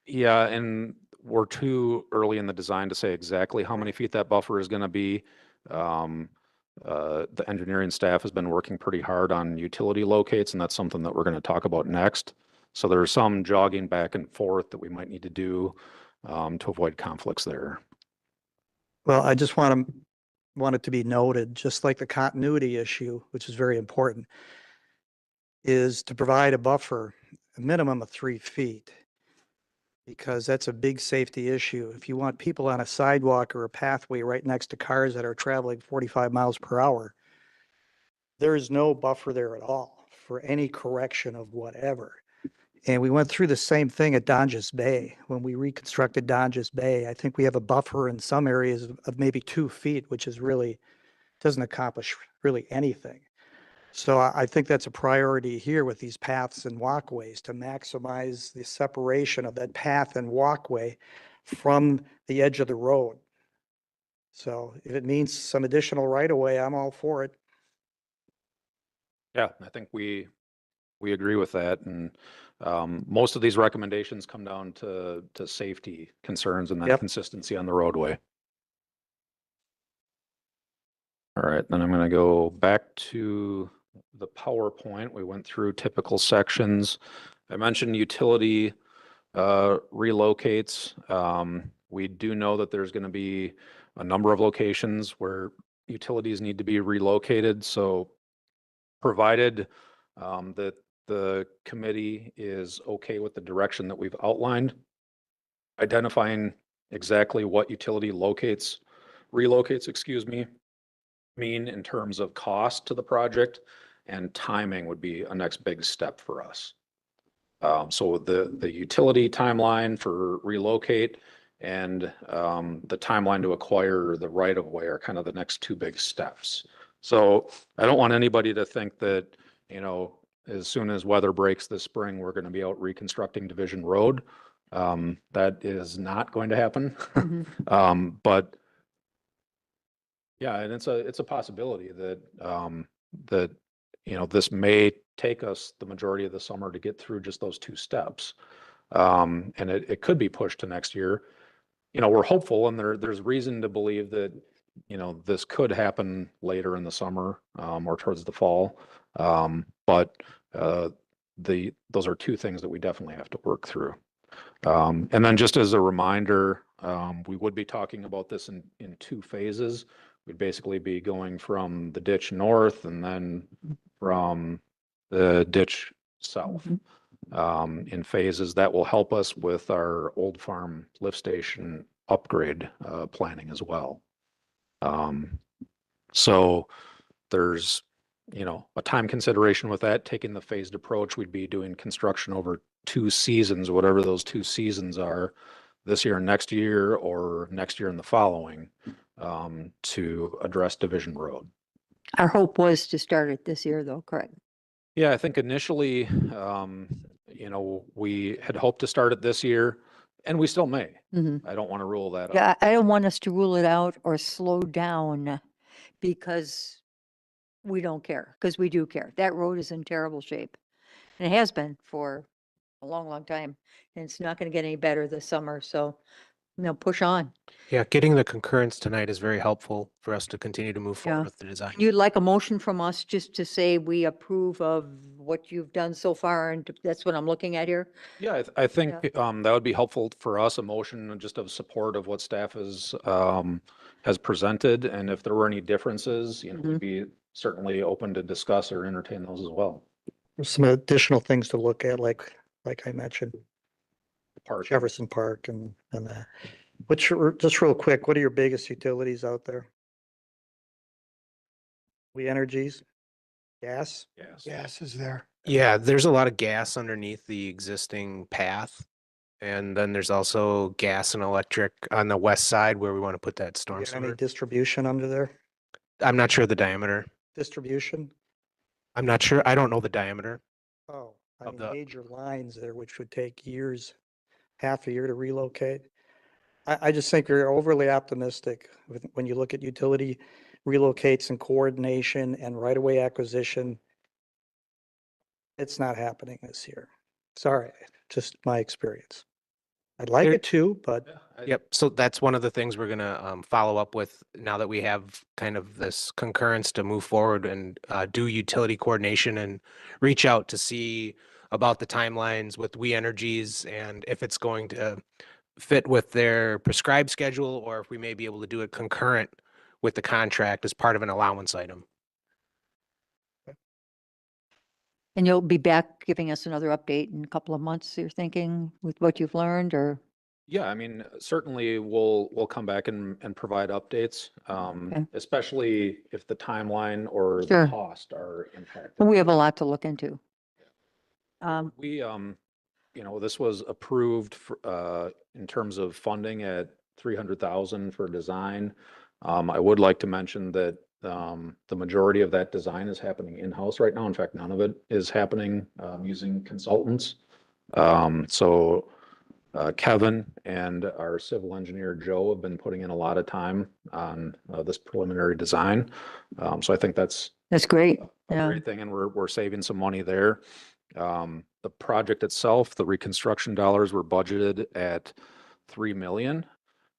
Yeah, and we're too early in the design to say exactly how many feet that buffer is going to be. The engineering staff has been working pretty hard on utility locates, and that's something that we're going to talk about next. So there's some jogging back and forth that we might need to do to avoid conflicts there. Well, I just want it to be noted, just like the continuity issue, which is very important, is to provide a buffer, a minimum of 3 feet. Because that's a big safety issue. If you want people on a sidewalk or a pathway right next to cars that are traveling 45 miles per hour, there is no buffer there at all for any correction of whatever. And we went through the same thing at Donges Bay. When we reconstructed Donges Bay, I think we have a buffer in some areas of maybe 2 feet, which is really, doesn't accomplish really anything. So I think that's a priority here with these paths and walkways, to maximize the separation of that path and walkway from the edge of the road. So if it means some additional right of way, I'm all for it. Yeah, I think we agree with that. And most of these recommendations come down to safety concerns and then Yep. consistency on the roadway. All right, then I'm going to go back to the PowerPoint. We went through typical sections. I mentioned utility relocates. We do know that there's going to be a number of locations where utilities need to be relocated. So provided that the committee is okay with the direction that we've outlined, identifying exactly what utility relocates, excuse me, mean in terms of cost to the project, and timing would be a next big step for us. So the utility timeline for relocate and the timeline to acquire the right of way are kind of the next 2 big steps. So I don't want anybody to think that, you know, as soon as weather breaks this spring, we're going to be out reconstructing Division Road. That is not going to happen. But yeah, and it's a possibility that that, you know, this may take us the majority of the summer to get through just those 2 steps. And it could be pushed to next year. You know, we're hopeful, and there's reason to believe that, you know, this could happen later in the summer or towards the fall. But those are 2 things that we definitely have to work through. And then just as a reminder, we would be talking about this in 2 phases. We'd basically be going from the ditch north and then from the ditch south in phases. That will help us with our Old Farm lift station upgrade planning as well. So there's, you know, a time consideration with that. Taking the phased approach, we'd be doing construction over 2 seasons, whatever those 2 seasons are, this year and next year, or next year and the following, to address Division Road. Our hope was to start it this year, though, correct? Yeah, I think initially, you know, we had hoped to start it this year, and we still may. I don't want to rule that out. Yeah, I don't want us to rule it out or slow down because we don't care, because we do care. That road is in terrible shape. And it has been for a long, long time. And it's not going to get any better this summer. So, you know, push on. Yeah, getting the concurrence tonight is very helpful for us to continue to move Yeah. forward with the design. You'd like a motion from us just to say we approve of what you've done so far, and that's what I'm looking at here? Yeah, I think that would be helpful for us, a motion just of support of what staff has presented. And if there were any differences, you know, we'd be certainly open to discuss or entertain those as well. There's some additional things to look at, like I mentioned, Park. Jefferson Park and that. Just real quick, what are your biggest utilities out there? We Energies, gas? Yes. Gas is there. Yeah, there's a lot of gas underneath the existing path. And then there's also gas and electric on the west side where we want to put that storm Got any sewer. distribution under there? I'm not sure the diameter. Distribution? I'm not sure. I don't know the diameter. Oh, I Of mean, the- major lines there, which would take years, half a year to relocate. I just think you're overly optimistic when you look at utility relocates and coordination and right-of-way acquisition. It's not happening this year. Sorry, just my experience. I'd like There- it to, but Yep. So that's one of the things we're gonna follow up with now that we have kind of this concurrence to move forward and do utility coordination and reach out to see about the timelines with We Energies and if it's going to fit with their prescribed schedule, or if we may be able to do it concurrent with the contract as part of an allowance item. And you'll be back giving us another update in a couple of months, you're thinking, with what you've learned, or? Yeah, I mean, certainly we'll come back and provide updates, Okay. especially if the timeline or Sure. the cost are impacted. Well, we have a lot to look into. We, you know, this was approved for, in terms of funding at 300,000 for design. I would like to mention that, the majority of that design is happening in-house right now. In fact, none of it is happening, using consultants. So, Kevin and our civil engineer, Joe, have been putting in a lot of time on, this preliminary design. So I think that's That's great. a Yeah. great thing, and we're saving some money there. The project itself, the reconstruction dollars were budgeted at 3 million.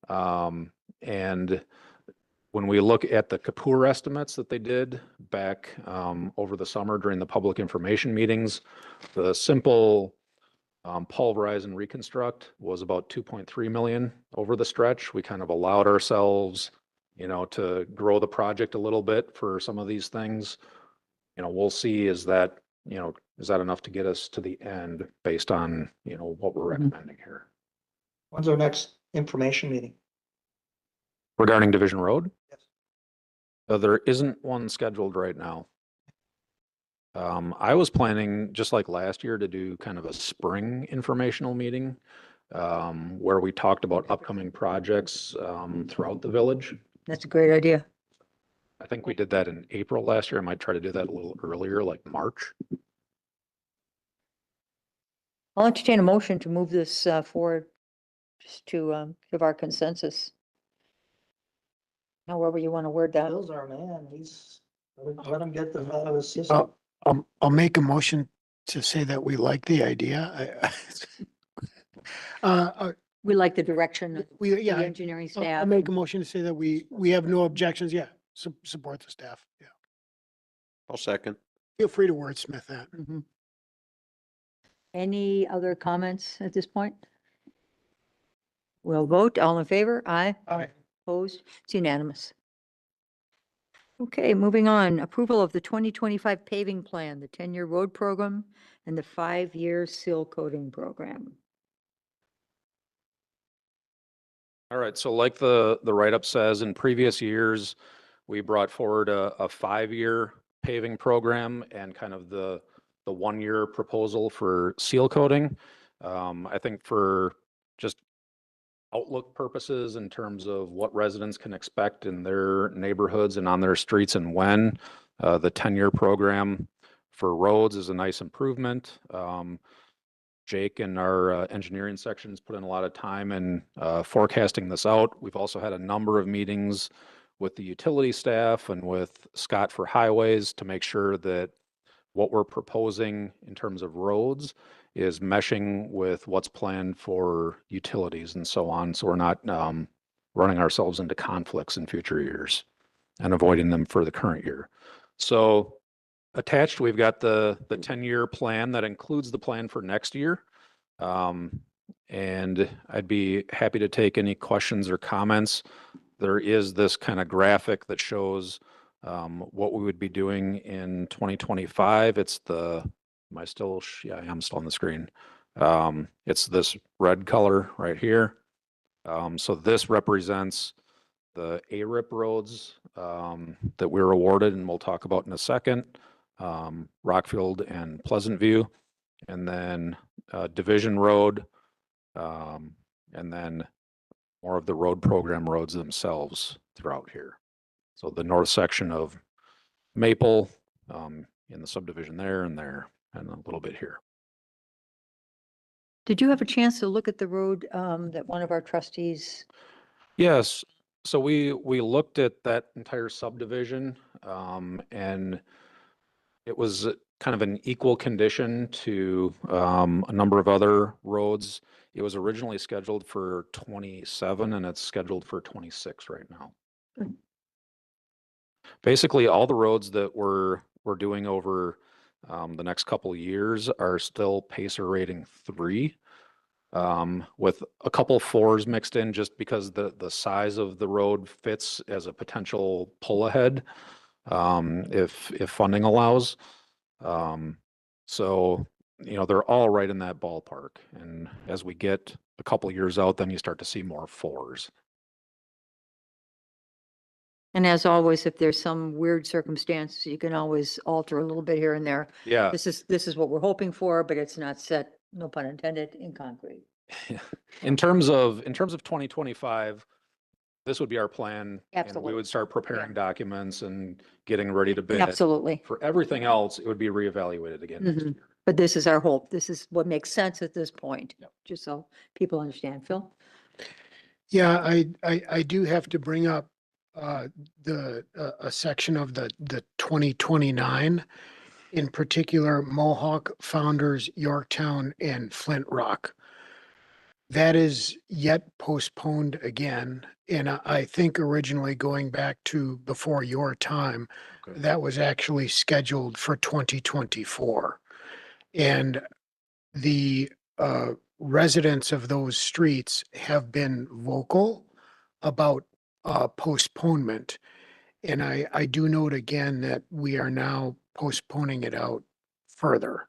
And when we look at the Kapoor estimates that they did back over the summer during the public information meetings, the simple pulverize and reconstruct was about 2.3 million over the stretch. We kind of allowed ourselves, you know, to grow the project a little bit for some of these things. You know, we'll see, is that, you know, is that enough to get us to the end based on, you know, what we're Mhm. recommending here? When's our next information meeting? Regarding Division Road? Yes. There isn't one scheduled right now. I was planning, just like last year, to do kind of a spring informational meeting, where we talked about upcoming projects, throughout the village. That's a great idea. I think we did that in April last year. I might try to do that a little earlier, like March. I'll entertain a motion to move this forward, just to give our consensus. However you want to word that. Bill's our man. Let him get them out of his system. I'll make a motion to say that we like the idea. We like the direction of We, the yeah, engineering I'll staff. make a motion to say that we have no objections. Yeah, support the staff. Yeah. I'll second. Feel free to wordsmith that. Mhm. Any other comments at this point? We'll vote. All in favor? Aye. Aye. Opposed? It's unanimous. Okay, moving on. Approval of the 2025 paving plan, the 10-year road program, and the 5-year seal coating program. All right, so like the write-up says, in previous years, we brought forward a 5-year paving program and kind of the 1-year proposal for seal coating. I think for just outlook purposes in terms of what residents can expect in their neighborhoods and on their streets and when, the 10-year program for roads is a nice improvement. Jake and our engineering sections put in a lot of time in forecasting this out. We've also had a number of meetings with the utility staff and with Scott for Highways to make sure that what we're proposing in terms of roads is meshing with what's planned for utilities and so on. So we're not running ourselves into conflicts in future years and avoiding them for the current year. So attached, we've got the 10-year plan that includes the plan for next year. And I'd be happy to take any questions or comments. There is this kind of graphic that shows what we would be doing in 2025. It's the, am I still, yeah, I am still on the screen. It's this red color right here. So this represents the ARIP roads that we were awarded, and we'll talk about in a second, Rockfield and Pleasant View, and then Division Road, and then more of the road program roads themselves throughout here. So the north section of Maple, in the subdivision there, and a little bit here. Did you have a chance to look at the road that one of our trustees? Yes, so we looked at that entire subdivision, and it was kind of an equal condition to a number of other roads. It was originally scheduled for 27 and it's scheduled for 26 right now. Good. Basically, all the roads that we're doing over the next couple of years are still Pacer rating 3. with a couple fours mixed in just because the size of the road fits as a potential pull ahead, if funding allows. So, you know, they're all right in that ballpark. And as we get a couple years out, then you start to see more fours. And as always, if there's some weird circumstances, you can always alter a little bit here and there. Yeah. This is what we're hoping for, but it's not set, no pun intended, in concrete. In terms of 2025, this would be our plan. And Absolutely. we would start preparing documents and getting ready to bid. Absolutely. For everything else, it would be reevaluated again next Mhm. year. But this is our hope. This is what makes sense at this point, Yep. just so people understand. Phil? Yeah, I do have to bring up a section of the 2029, in particular Mohawk, Founders, Yorktown, and Flint Rock. That is yet postponed again, and I think originally going back to before your time, Okay. that was actually scheduled for 2024. And the residents of those streets have been vocal about postponement. And I do note again that we are now postponing it out further.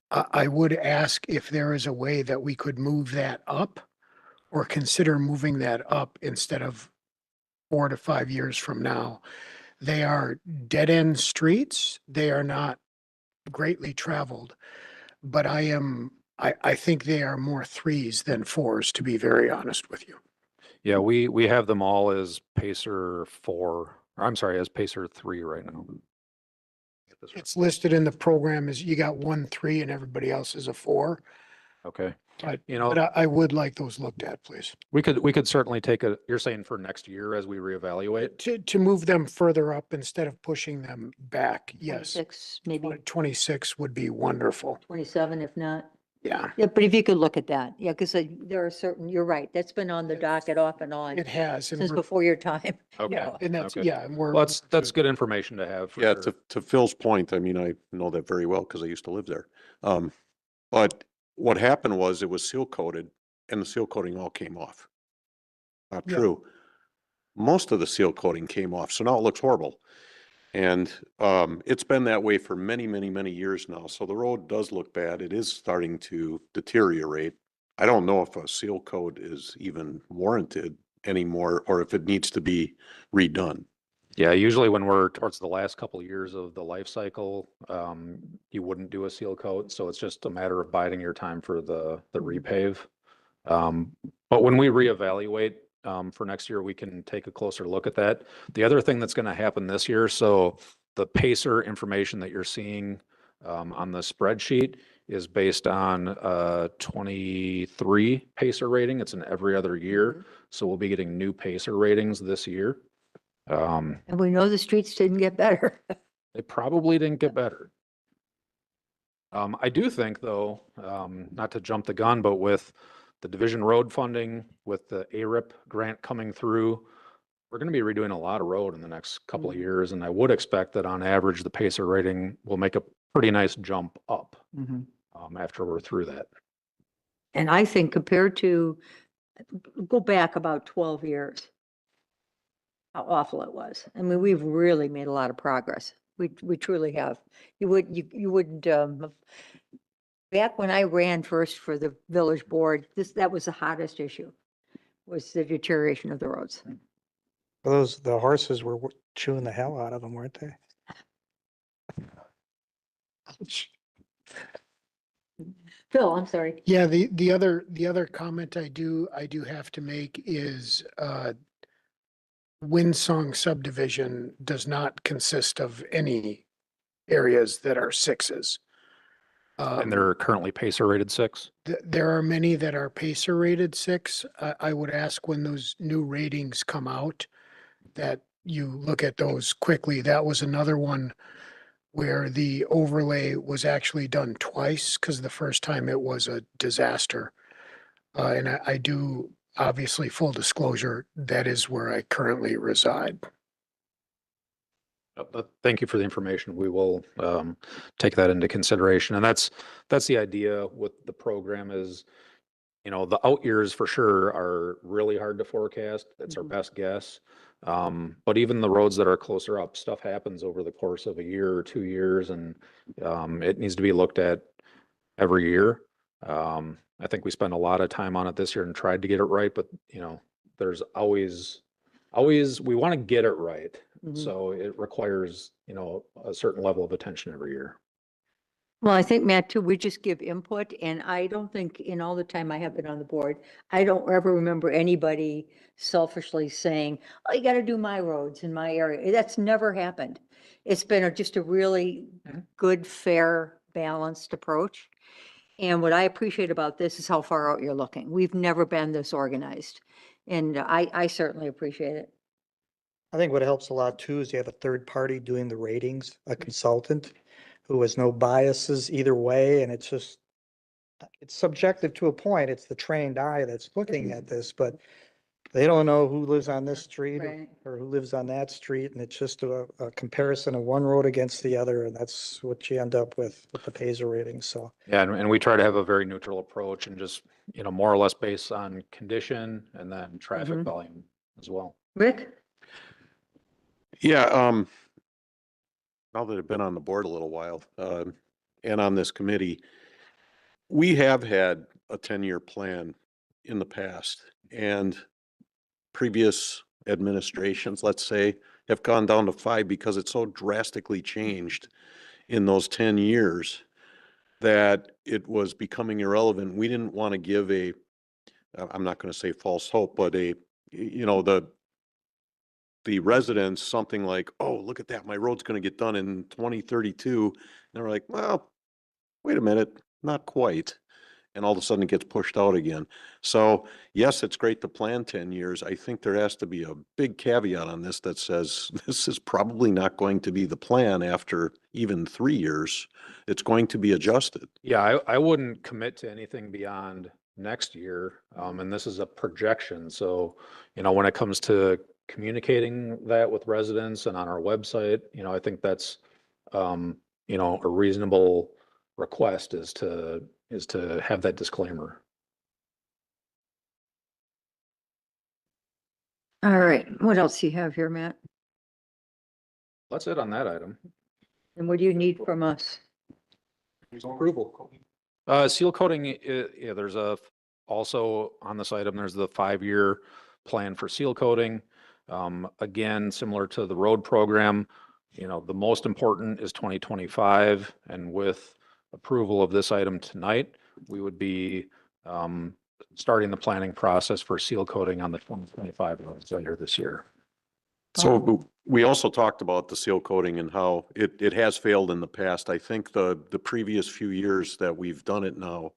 I would ask if there is a way that we could move that up or consider moving that up instead of 4 to 5 years from now. They are dead-end streets. They are not greatly traveled, but I think they are more threes than fours, to be very honest with you. Yeah, we have them all as Pacer 4, or I'm sorry, as Pacer 3 right now. Get this right. It's listed in the program as you got 1, 3 and everybody else is a 4. Okay. But, You know, but I would like those looked at, please. we could certainly take you're saying for next year as we reevaluate? To move them further up instead of pushing them back, yes. 26, maybe 26 would be wonderful. 27 if not. Yeah, Yeah, but if you could look at that, yeah, because there are certain, you're right, that's been on the docket off and on it has. And since we're- before your time. Okay. Yeah, and that's, Okay. yeah, and we're. Well, that's good information to have. for Yeah, sure. to Phil's point, I mean, I know that very well because I used to live there. But what happened was it was seal coated and the seal coating all came off. Not Yeah. true. Most of the seal coating came off, so now it looks horrible. And it's been that way for many, many, many years now. So the road does look bad. It is starting to deteriorate. I don't know if a seal coat is even warranted anymore or if it needs to be redone. Yeah, usually when we're towards the last couple of years of the life cycle, you wouldn't do a seal coat. So it's just a matter of biding your time for the repave. But when we reevaluate for next year, we can take a closer look at that. The other thing that's going to happen this year, so the Pacer information that you're seeing on the spreadsheet is based on 23 Pacer rating. It's an every other year. So we'll be getting new Pacer ratings this year. And we know the streets didn't get better. They probably didn't get better. I do think though, not to jump the gun, but with the division road funding, with the ARIP grant coming through, we're going to be redoing a lot of road in the next couple of years. And I would expect that on average, the Pacer rating will make a pretty nice jump up after we're through that. And I think compared to, go back about 12 years, how awful it was. I mean, we've really made a lot of progress. We truly have. You wouldn't, back when I ran first for the village board, that was the hottest issue, was the deterioration of the roads. The horses were chewing the hell out of them, weren't they? Phil, I'm sorry. Yeah, the other comment I do have to make is Windsong subdivision does not consist of any areas that are 6s. And they're currently Pacer rated 6. There are many that are Pacer rated 6. I would ask when those new ratings come out that you look at those quickly. That was another one where the overlay was actually done twice because the first time it was a disaster. And I do, obviously, full disclosure, that is where I currently reside. Thank you for the information. We will take that into consideration. And that's the idea with the program is you know, the out years for sure are really hard to forecast. That's our Mhm. best guess. But even the roads that are closer up, stuff happens over the course of a year or 2 years, and it needs to be looked at every year. I think we spent a lot of time on it this year and tried to get it right, but you know, there's always, we want to get it right. Mhm. So it requires, you know, a certain level of attention every year. Well, I think, Matt, too, we just give input, and I don't think in all the time I have been on the board, I don't ever remember anybody selfishly saying, oh, you got to do my roads in my area. That's never happened. It's been just a really Mhm. good, fair, balanced approach. And what I appreciate about this is how far out you're looking. We've never been this organized, and I certainly appreciate it. I think what helps a lot too is you have a third party doing the ratings, a consultant who has no biases either way, and it's just, it's subjective to a point. It's the trained eye that's looking at this, but they don't know who lives on this street Right. or who lives on that street, and it's just a comparison of one road against the other, and that's what you end up with the Paisley rating, so. Yeah, and we try to have a very neutral approach and just, you know, more or less based on condition and then traffic Mhm. volume as well. Rick? Yeah, now that I've been on the board a little while, and on this committee, we have had a 10-year plan in the past, and previous administrations, let's say, have gone down to 5 because it's so drastically changed in those 10 years that it was becoming irrelevant. We didn't want to give I'm not going to say false hope, but you know, the residents something like, oh, look at that, my road's going to get done in 2032. And they're like, well, wait a minute, not quite. And all of a sudden it gets pushed out again. So yes, it's great to plan 10 years. I think there has to be a big caveat on this that says this is probably not going to be the plan after even 3 years. It's going to be adjusted. Yeah, I wouldn't commit to anything beyond next year. And this is a projection. So, you know, when it comes to communicating that with residents and on our website, you know, I think that's, you know, a reasonable request is to have that disclaimer. All right, what else do you have here, Matt? That's it on that item. And what do you need from us? Approval. Seal coating, yeah, there's also on this item, there's the 5-year plan for seal coating. Again, similar to the road program, you know, the most important is 2025. And with approval of this item tonight, we would be starting the planning process for seal coating on the 2025 roads later this year. So we also talked about the seal coating and how it has failed in the past. I think the previous few years that we've done it now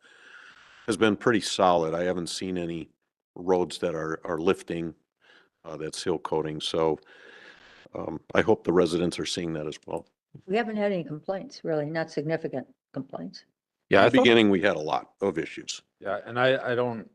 has been pretty solid. I haven't seen any roads that are lifting that seal coating. So I hope the residents are seeing that as well. We haven't had any complaints, really, not significant complaints. Yeah, In I the thought, beginning, we had a lot of issues. yeah, and I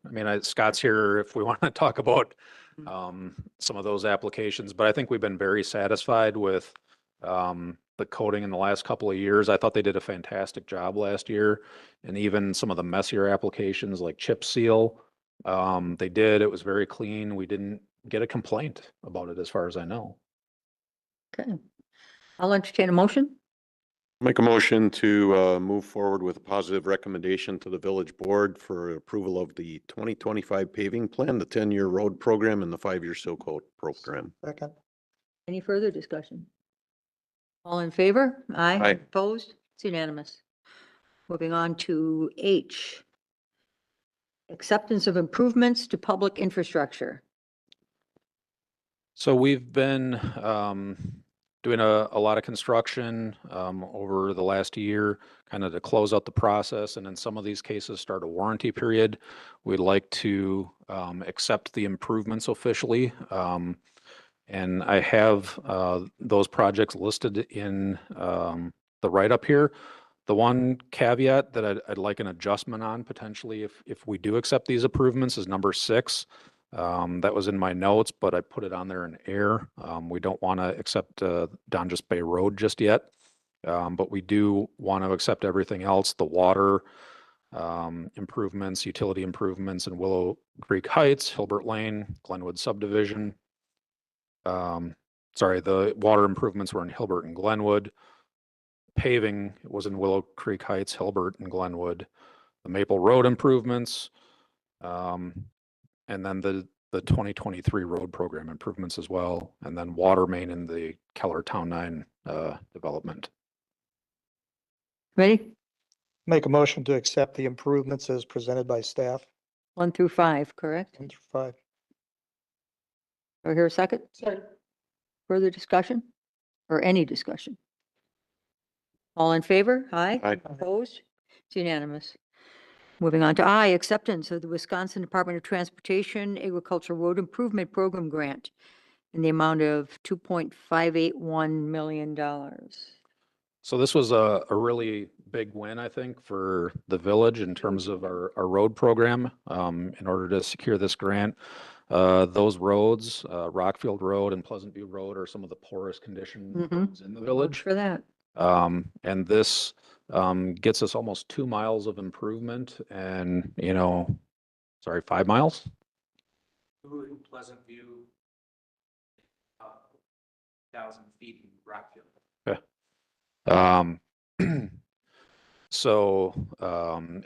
mean, Scott's here if we want to talk about some of those applications, but I think we've been very satisfied with the coating in the last couple of years. I thought they did a fantastic job last year, and even some of the messier applications like chip seal, they did. It was very clean. We didn't get a complaint about it as far as I know. Okay. I'll entertain a motion. Make a motion to move forward with a positive recommendation to the village board for approval of the 2025 paving plan, the 10-year road program, and the 5-year seal coat program. Second. Any further discussion? All in favor? Aye. Aye. Opposed? It's unanimous. Moving on to H. Acceptance of improvements to public infrastructure. So we've been doing a lot of construction over the last year, kind of to close out the process, and in some of these cases start a warranty period. We'd like to accept the improvements officially. And I have those projects listed in the write-up here. The one caveat that I'd like an adjustment on potentially if we do accept these improvements is number 6. That was in my notes, but I put it on there in error. We don't want to accept Donjas Bay Road just yet, but we do want to accept everything else, the water, improvements, utility improvements in Willow Creek Heights, Hilbert Lane, Glenwood subdivision. Sorry, the water improvements were in Hilbert and Glenwood. Paving was in Willow Creek Heights, Hilbert and Glenwood. The Maple Road improvements, and then the 2023 road program improvements as well, and then water main in the Keller Town 9 development. Ready? Make a motion to accept the improvements as presented by staff. 1 through 5, correct? 1 through 5. Or here a second? Further discussion or any discussion? All in favor? Aye. Aye. Opposed? It's unanimous. Moving on to I, acceptance of the Wisconsin Department of Transportation Agricultural Road Improvement Program Grant in the amount of $2.581 million. So this was a really big win, I think, for the village in terms of our road program. In order to secure this grant, those roads, Rockfield Road and Pleasant View Road, are some of the poorest conditions in the village. For that. And this gets us almost 2 miles of improvement and, 5 miles. Pleasant View, 1,000 feet in Rockfield.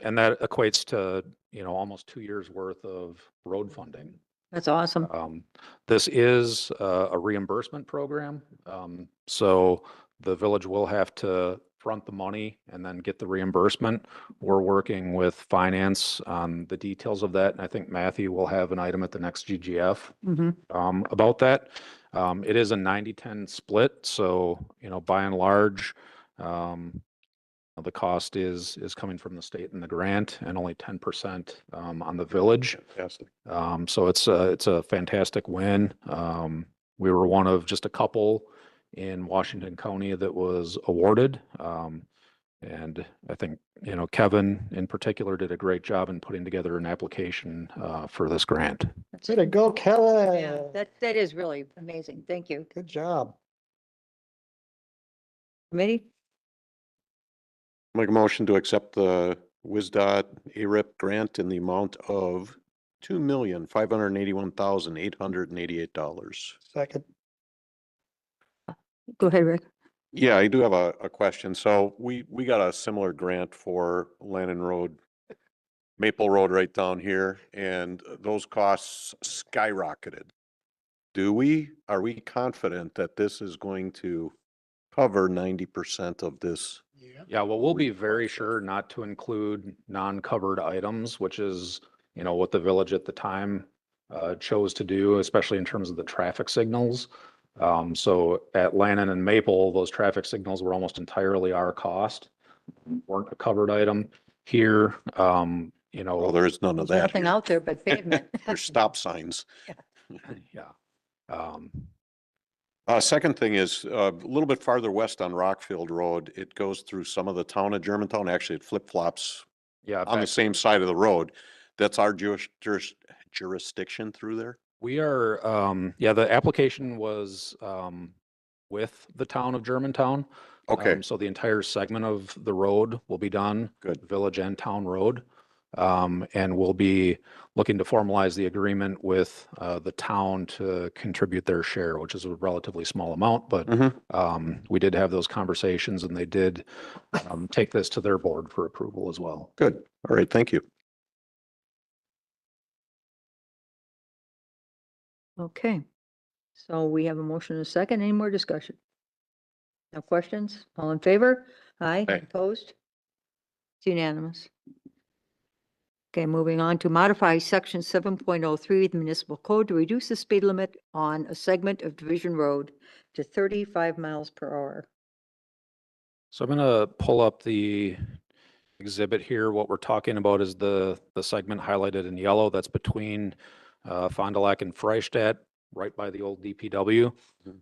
And that equates to, almost 2 years worth of road funding. That's awesome. This is a reimbursement program. So the village will have to front the money and then get the reimbursement. We're working with finance on the details of that. And I think Matthew will have an item at the next GGF about that. It is a 90-10 split. So, by and large, the cost is coming from the state and the grant, and only 10% on the village. Fantastic. So it's a fantastic win. We were one of just a couple in Washington County that was awarded. And I think, Kevin in particular did a great job in putting together an application for this grant. Way to go, Kelly. Yeah, that is really amazing. Thank you. Good job. Committee? Make a motion to accept the WisDOT ARIP grant in the amount of $2,581,888. Second. Go ahead, Rick. Yeah, I do have a question. So we got a similar grant for Lannon Road, Maple Road right down here, and those costs skyrocketed. Are we confident that this is going to cover 90% of this? Yeah, well, we'll be very sure not to include non-covered items, which is, what the village at the time chose to do, especially in terms of the traffic signals. So at Lannon and Maple, those traffic signals were almost entirely our cost, weren't a covered item. Here, Well, there is none of There's that nothing here. out there but pavement. There's stop signs. yeah. Second thing is a little bit farther west on Rockfield Road. It goes through some of the town of Germantown. Actually, it flip-flops Yeah, on the same side of the road. That's our jurisdiction through there. we are, the application was with the town of Germantown. Okay, So the entire segment of the road will be done. Good. Village and town road. And we'll be looking to formalize the agreement with the town to contribute their share, which is a relatively small amount, but we did have those conversations and they did take this to their board for approval as well. good. All right, thank you. Okay. So we have a motion and a second. Any more discussion? No questions? All in favor? Aye. Aye. Opposed? It's unanimous. Okay, moving on to modify section 7.03 of the municipal code to reduce the speed limit on a segment of Division Road to 35 miles per hour. So I'm going to pull up the exhibit here. What we're talking about is the segment highlighted in yellow that's between Fond du Lac and Freistadt, right by the old DPW.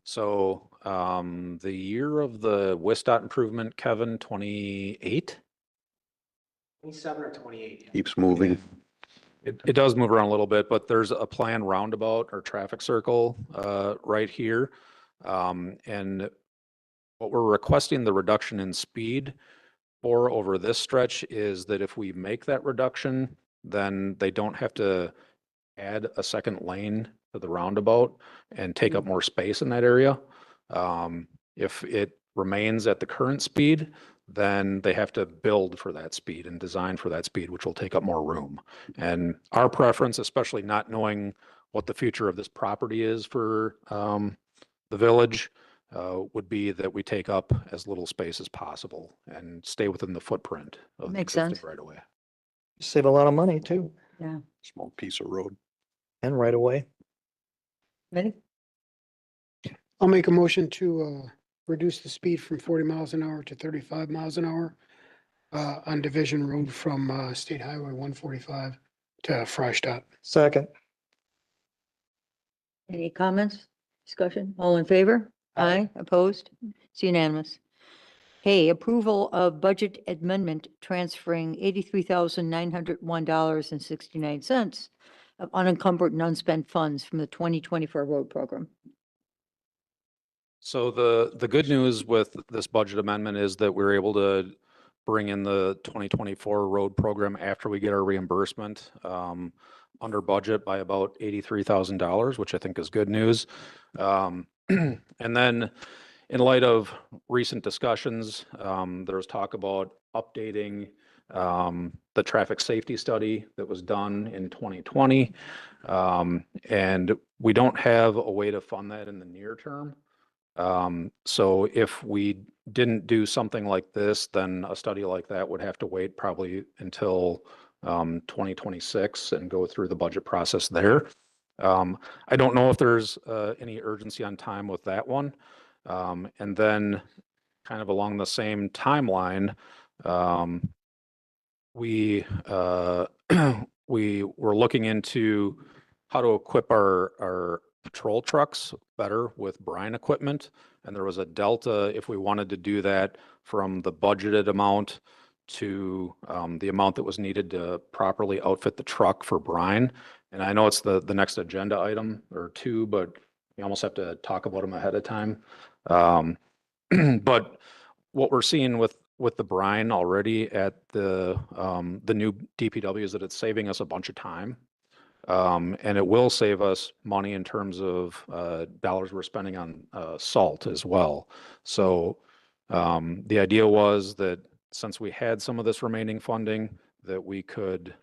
So the year of the WisDOT improvement, Kevin, 28? 27 or 28. Keeps moving. It does move around a little bit, but there's a planned roundabout or traffic circle right here. And what we're requesting the reduction in speed for over this stretch is that if we make that reduction, then they don't have to add a second lane to the roundabout and take up more space in that area. If it remains at the current speed, then they have to build for that speed and design for that speed, which will take up more room. And our preference, especially not knowing what the future of this property is for the village, would be that we take up as little space as possible and stay within the footprint of the Makes existing sense. right away. Save a lot of money too, Yeah. Small piece of road. and right away. Ready? I'll make a motion to reduce the speed from 40 miles an hour to 35 miles an hour on Division Road from State Highway 145 to Freistadt. Second. Any comments, discussion? All in favor? Aye. Opposed? It's unanimous. Hey, approval of budget amendment transferring $83,901.69 of unencumbered and unspent funds from the 2024 road program. So the good news with this budget amendment is that we're able to bring in the 2024 road program after we get our reimbursement under budget by about $83,000, which I think is good news. And then in light of recent discussions, there was talk about updating the traffic safety study that was done in 2020. And we don't have a way to fund that in the near term. So if we didn't do something like this, then a study like that would have to wait probably until 2026 and go through the budget process there. I don't know if there's any urgency on time with that one. And then kind of along the same timeline, we we were looking into how to equip our patrol trucks better with brine equipment. And there was a delta if we wanted to do that from the budgeted amount to the amount that was needed to properly outfit the truck for brine. And I know it's the next agenda item or two, but we almost have to talk about them ahead of time. But what we're seeing with the brine already at the new DPW is that it's saving us a bunch of time. And it will save us money in terms of dollars we're spending on salt as well. So the idea was that since we had some of this remaining funding, that we could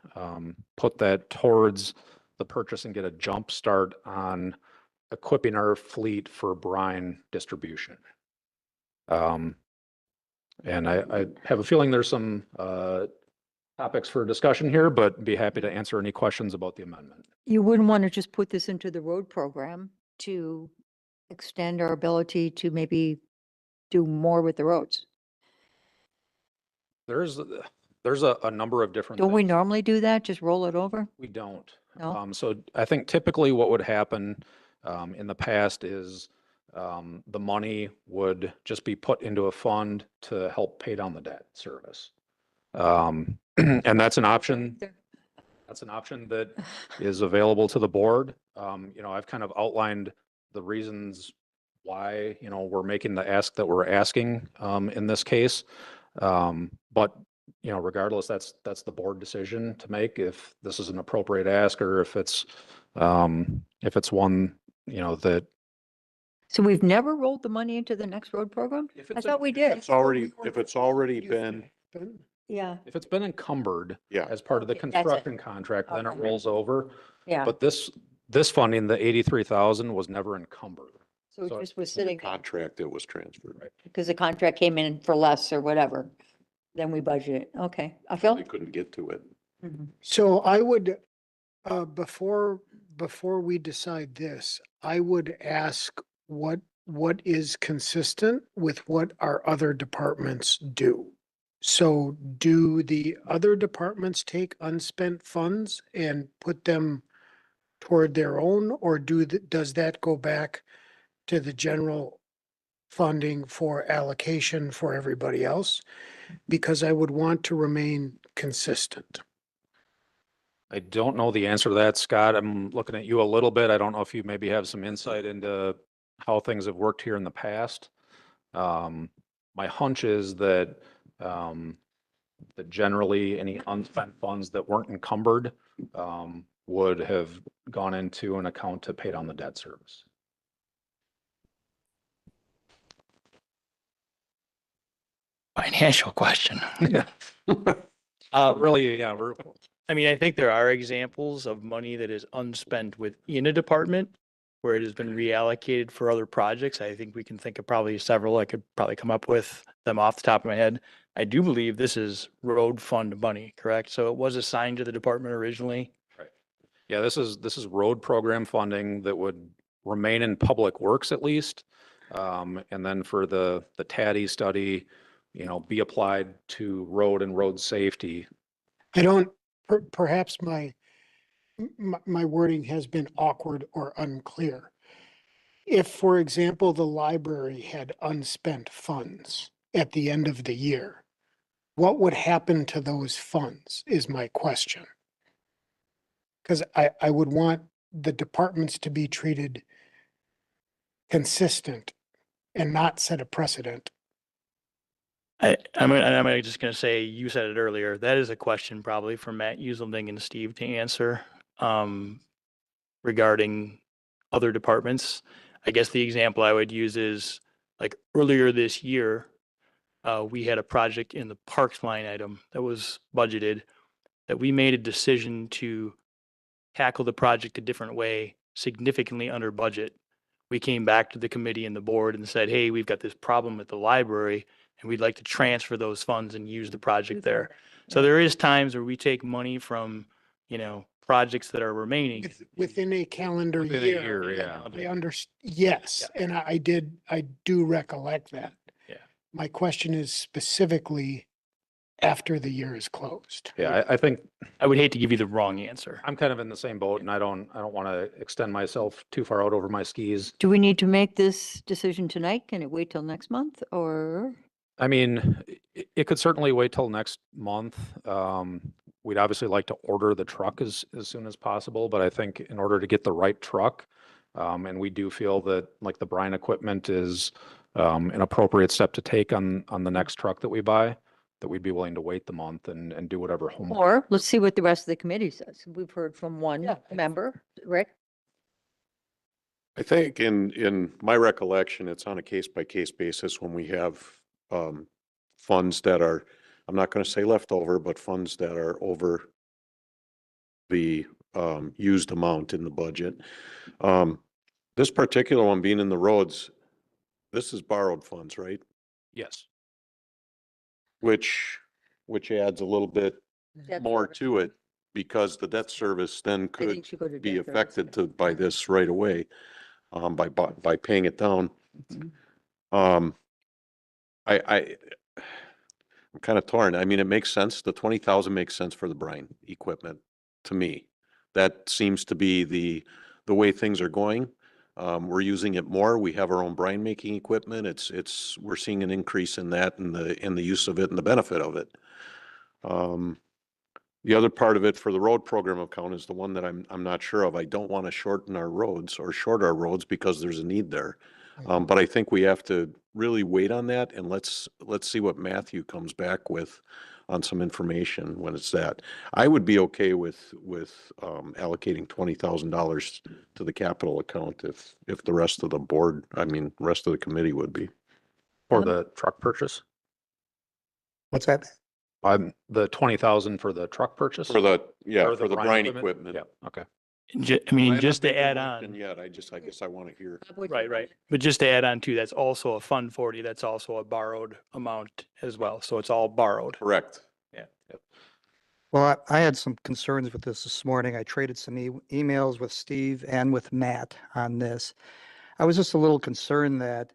put that towards the purchase and get a jump start on equipping our fleet for brine distribution. And I have a feeling there's some topics for discussion here, but be happy to answer any questions about the amendment. You wouldn't want to just put this into the road program to extend our ability to maybe do more with the roads? There's a number of different. Don't we things. normally do that? Just roll it over? We don't. No? So I think typically what would happen in the past is the money would just be put into a fund to help pay down the debt service. And that's an option. That's an option that is available to the board. I've kind of outlined the reasons why, we're making the ask that we're asking in this case. But regardless, that's the board decision to make if this is an appropriate ask or if it's one, that. So we've never rolled the money into the next road program? If I it's thought we did. If it's already been, Yeah, If it's been encumbered yeah, as part of the Okay, that's it. construction contract, then it Okay. rolls over. yeah. But this funding, the 83,000 was never encumbered. So so it just was the sitting contract that was transferred. because the contract came in for less or whatever. Then we budgeted. Okay. I feel. They couldn't get to it. So I would, before we decide this, I would ask what is consistent with what our other departments do. So do the other departments take unspent funds and put them toward their own, or does that go back to the general funding for allocation for everybody else? Because I would want to remain consistent. I don't know the answer to that, Scott. I'm looking at you a little bit. I don't know if you maybe have some insight into how things have worked here in the past. My hunch is that that generally any unspent funds that weren't encumbered would have gone into an account to pay down the debt service. Financial question. Yeah. Really, yeah, I mean, I think there are examples of money that is unspent within a department where it has been reallocated for other projects. I think we can think of probably several. I could probably come up with them off the top of my head. I do believe this is road fund money, correct? So it was assigned to the department originally. yeah, this is road program funding that would remain in public works at least. And then for the TADI study, be applied to road and road safety. I don't, perhaps my wording has been awkward or unclear. If, for example, the library had unspent funds at the end of the year, what would happen to those funds is my question. Because I would want the departments to be treated consistent and not set a precedent. I'm just going to say, you said it earlier. That is a question probably for Matt Uselding and Steve to answer regarding other departments. I guess the example I would use is like earlier this year, we had a project in the parks line item that was budgeted that we made a decision to tackle the project a different way, significantly under budget. We came back to the committee and the board and said, hey, we've got this problem at the library and we'd like to transfer those funds and use the project there. So there is times where we take money from, projects that are remaining. Within a calendar Within a year. year, yeah. I yes, and I do recollect that. Yeah. My question is specifically after the year is closed. Yeah, I think I would hate to give you the wrong answer. I'm kind of in the same boat, and I don't want to extend myself too far out over my skis. Do we need to make this decision tonight? Can it wait till next month or? I mean, it could certainly wait till next month. We'd obviously like to order the truck as soon as possible, but I think in order to get the right truck, and we do feel that like the brine equipment is an appropriate step to take on the next truck that we buy, that we'd be willing to wait the month and do whatever homework. Or let's see what the rest of the committee says. We've heard from one member, Rick. I think in my recollection, it's on a case-by-case basis when we have funds that are, I'm not going to say leftover, but funds that are over the used amount in the budget. This particular one being in the roads, this is borrowed funds, right? Yes. Which adds a little bit Debt more service. to it because the debt service then I think could should go to be debt service. affected by this right away, by paying it down. Mhm. I'm kind of torn. I mean, it makes sense. The 20,000 makes sense for the brine equipment to me. That seems to be the way things are going. We're using it more. We have our own brine making equipment. We're seeing an increase in that and the use of it and the benefit of it. The other part of it for the road program account is the one that I'm not sure of. I don't want to shorten our roads or short our roads because there's a need there. But I think we have to really wait on that and let's see what Matthew comes back with on some information when it's that. I would be okay with allocating $20,000 to the capital account if the rest of the board, rest of the committee would be. For the truck purchase? What's that? The 20,000 for the truck purchase? For the Or for the brine equipment. Yeah, okay. Just to add on. Yet, I guess I want to hear. Right. But just to add on too, that's also a Fund 40. That's also a borrowed amount as well. So it's all borrowed. Correct. Yeah. Well, I had some concerns with this morning. I traded some emails with Steve and with Matt on this. I was just a little concerned that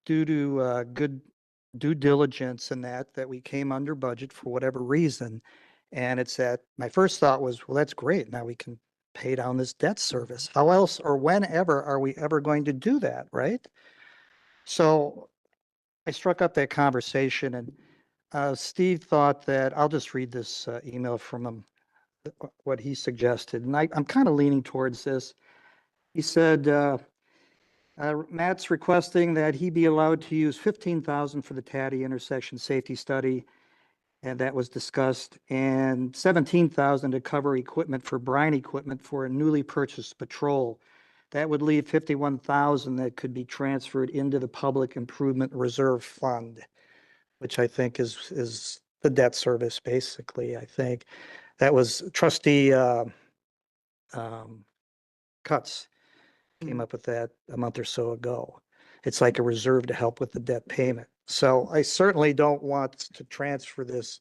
due to good due diligence and that we came under budget for whatever reason. And it's that my first thought was, well, that's great. Now we can pay down this debt service. How else or whenever are we ever going to do that, right? So I struck up that conversation and Steve thought that, I'll just read this email from him, what he suggested. And I'm kind of leaning towards this. He said, Matt's requesting that he be allowed to use $15,000 for the TADI intersection safety study And that was discussed, and 17,000 to cover equipment for brine equipment for a newly purchased patrol. That would leave 51,000 that could be transferred into the Public Improvement Reserve Fund, which I think is the debt service, basically, I think. That was trustee Cuts came up with that a month or so ago. It's like a reserve to help with the debt payment. So I certainly don't want to transfer this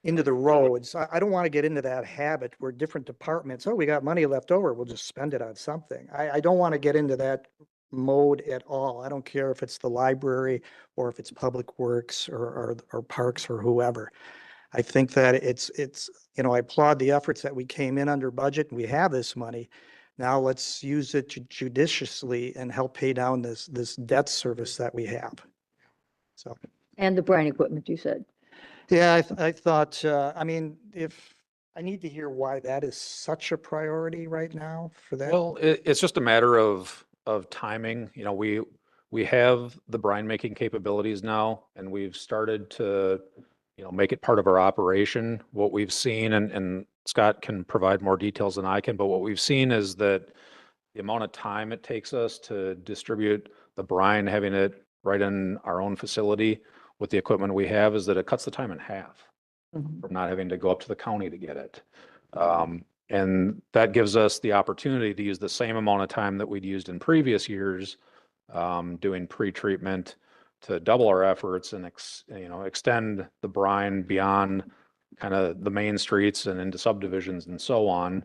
into the roads. I don't want to get into that habit where different departments, oh, we got money left over, we'll just spend it on something. I don't want to get into that mode at all. I don't care if it's the library or if it's Public Works or Parks or whoever. I think that it's, I applaud the efforts that we came in under budget and we have this money. Now let's use it judiciously and help pay down this debt service that we have. So. And the brine equipment, you said. Yeah, I thought, I mean, if, I need to hear why that is such a priority right now for that. Well, it's just a matter of timing. You know, we have the brine making capabilities now, and we've started to, make it part of our operation. What we've seen, and Scott can provide more details than I can, but what we've seen is that the amount of time it takes us to distribute the brine, having it right in our own facility with the equipment we have, is that it cuts the time in half from not having to go up to the county to get it. And that gives us the opportunity to use the same amount of time that we'd used in previous years doing pre-treatment to double our efforts and extend the brine beyond kind of the main streets and into subdivisions and so on,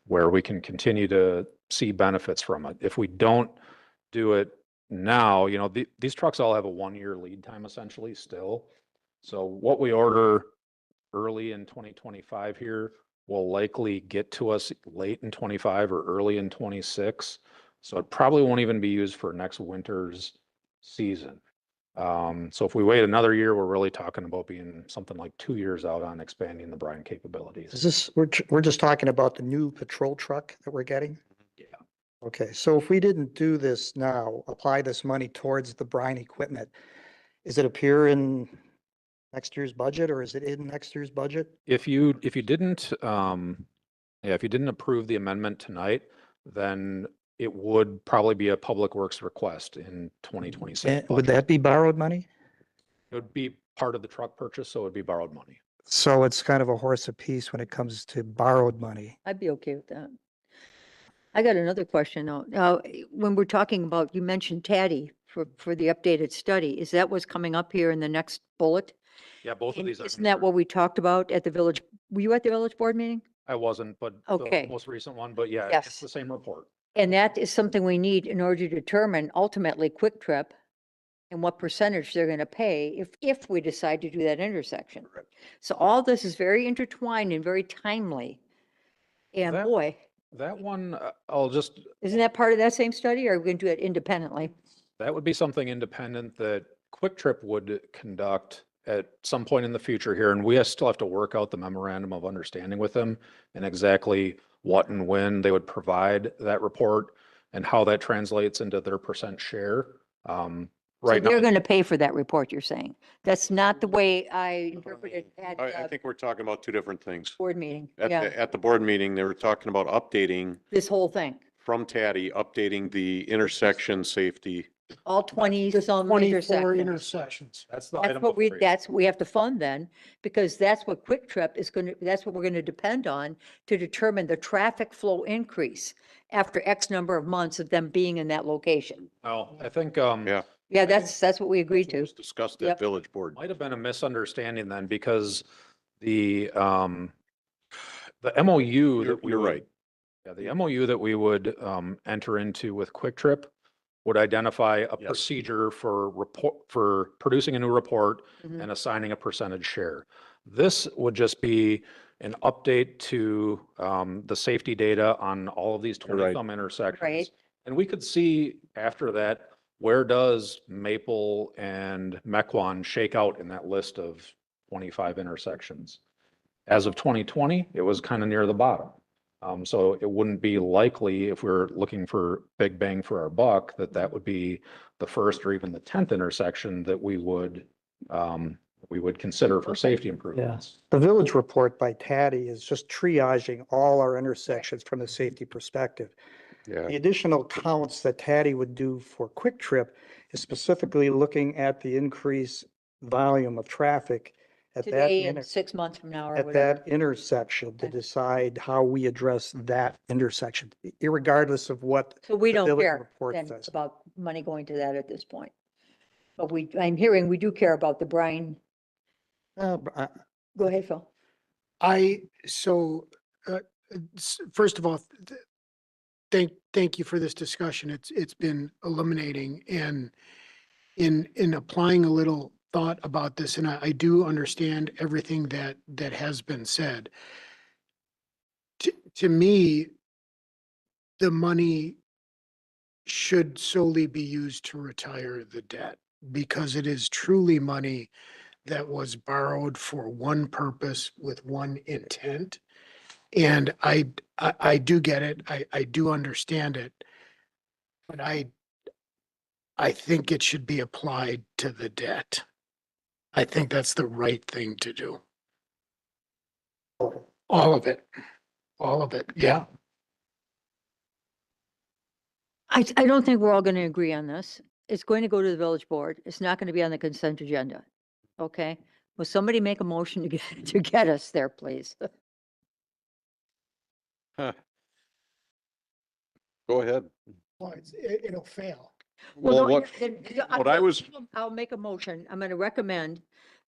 where we can continue to see benefits from it. If we don't do it now, these trucks all have a 1-year lead time essentially still. So what we order early in 2025 here will likely get to us late in 25 or early in 26. So it probably won't even be used for next winter's season. So if we wait another year, we're really talking about being something like 2 years out on expanding the brine capabilities. Is this, we're just talking about the new patrol truck that we're getting? Yeah. Okay, so if we didn't do this now, apply this money towards the brine equipment, is it appear in next year's budget or is it in next year's budget? If you didn't, if you didn't approve the amendment tonight, then it would probably be a Public Works request in 2026. And would that be borrowed money? It would be part of the truck purchase, so it would be borrowed money. So it's kind of a horse apiece when it comes to borrowed money. I'd be okay with that. I got another question though. Now, when we're talking about, you mentioned TADDY for the updated study. Is that what's coming up here in the next bullet? Yeah, both of And these. isn't that what we talked about at the village? Were you at the village board meeting? I wasn't, but Okay. the most recent one, but yeah, Yes. it's the same report. And that is something we need in order to determine ultimately Quick Trip and what percentage they're going to pay if we decide to do that intersection. So all this is very intertwined and very timely. And That- boy, That one, isn't that part of that same study or are we going to do it independently? that would be something independent that Quick Trip would conduct at some point in the future here. And we still have to work out the memorandum of understanding with them and exactly what and when they would provide that report and how that translates into their percent share. So Right they're now, going to pay for that report, you're saying? That's not the way I interpreted at I the think we're talking about two different things. board meeting. At Yeah, at the board meeting, they were talking about updating this whole thing, from TADDY, updating the intersection safety. all 20 some 24 intersections. intersections. that's the That's item what before you. that's what we have to fund then, because that's what Quick Trip is going to, that's what we're going to depend on to determine the traffic flow increase after X number of months of them being in that location. Oh, I think, Yeah. Yeah, that's what we agreed It to. was discussed Yep. at village board. might have been a misunderstanding then because the MOU that we You're would- right. Yeah, the MOU that we would enter into with Quick Trip would identify a Yes. procedure for producing a new report Mhm. and assigning a percentage share. This would just be an update to the safety data on all of these You're right. 20-some intersections. Right. And we could see after that, where does Maple and Mequon shake out in that list of 25 intersections? As of 2020, it was kind of near the bottom. So it wouldn't be likely, if we're looking for big bang for our buck, that would be the first or even the 10th intersection that we would we would consider for safety improvements. The village report by Taddy is just triaging all our intersections from a safety perspective. Yeah. The additional counts that Taddy would do for Quick Trip is specifically looking at the increased volume of traffic at that, Today and 6 months from now or at whatever. that intersection to Okay. decide how we address that intersection, irregardless of what. So we the don't village care report then says. about money going to that at this point. But I'm hearing we do care about the brine. Go ahead, Phil. First of all, thank you for this discussion. It's been illuminating and in applying a little thought about this, and I do understand everything that has been said. To me, the money should solely be used to retire the debt because it is truly money that was borrowed for one purpose with one intent. And I do get it. I do understand it. But I think it should be applied to the debt. I think that's the right thing to do. All of it. All of it. Yeah. I don't think we're all going to agree on this. It's going to go to the village board. It's not going to be on the consent agenda. Okay? Will somebody make a motion to get us there, please? Go ahead. Well, it'll fail. Well, don't- what I was, I'll make a motion. I'm going to recommend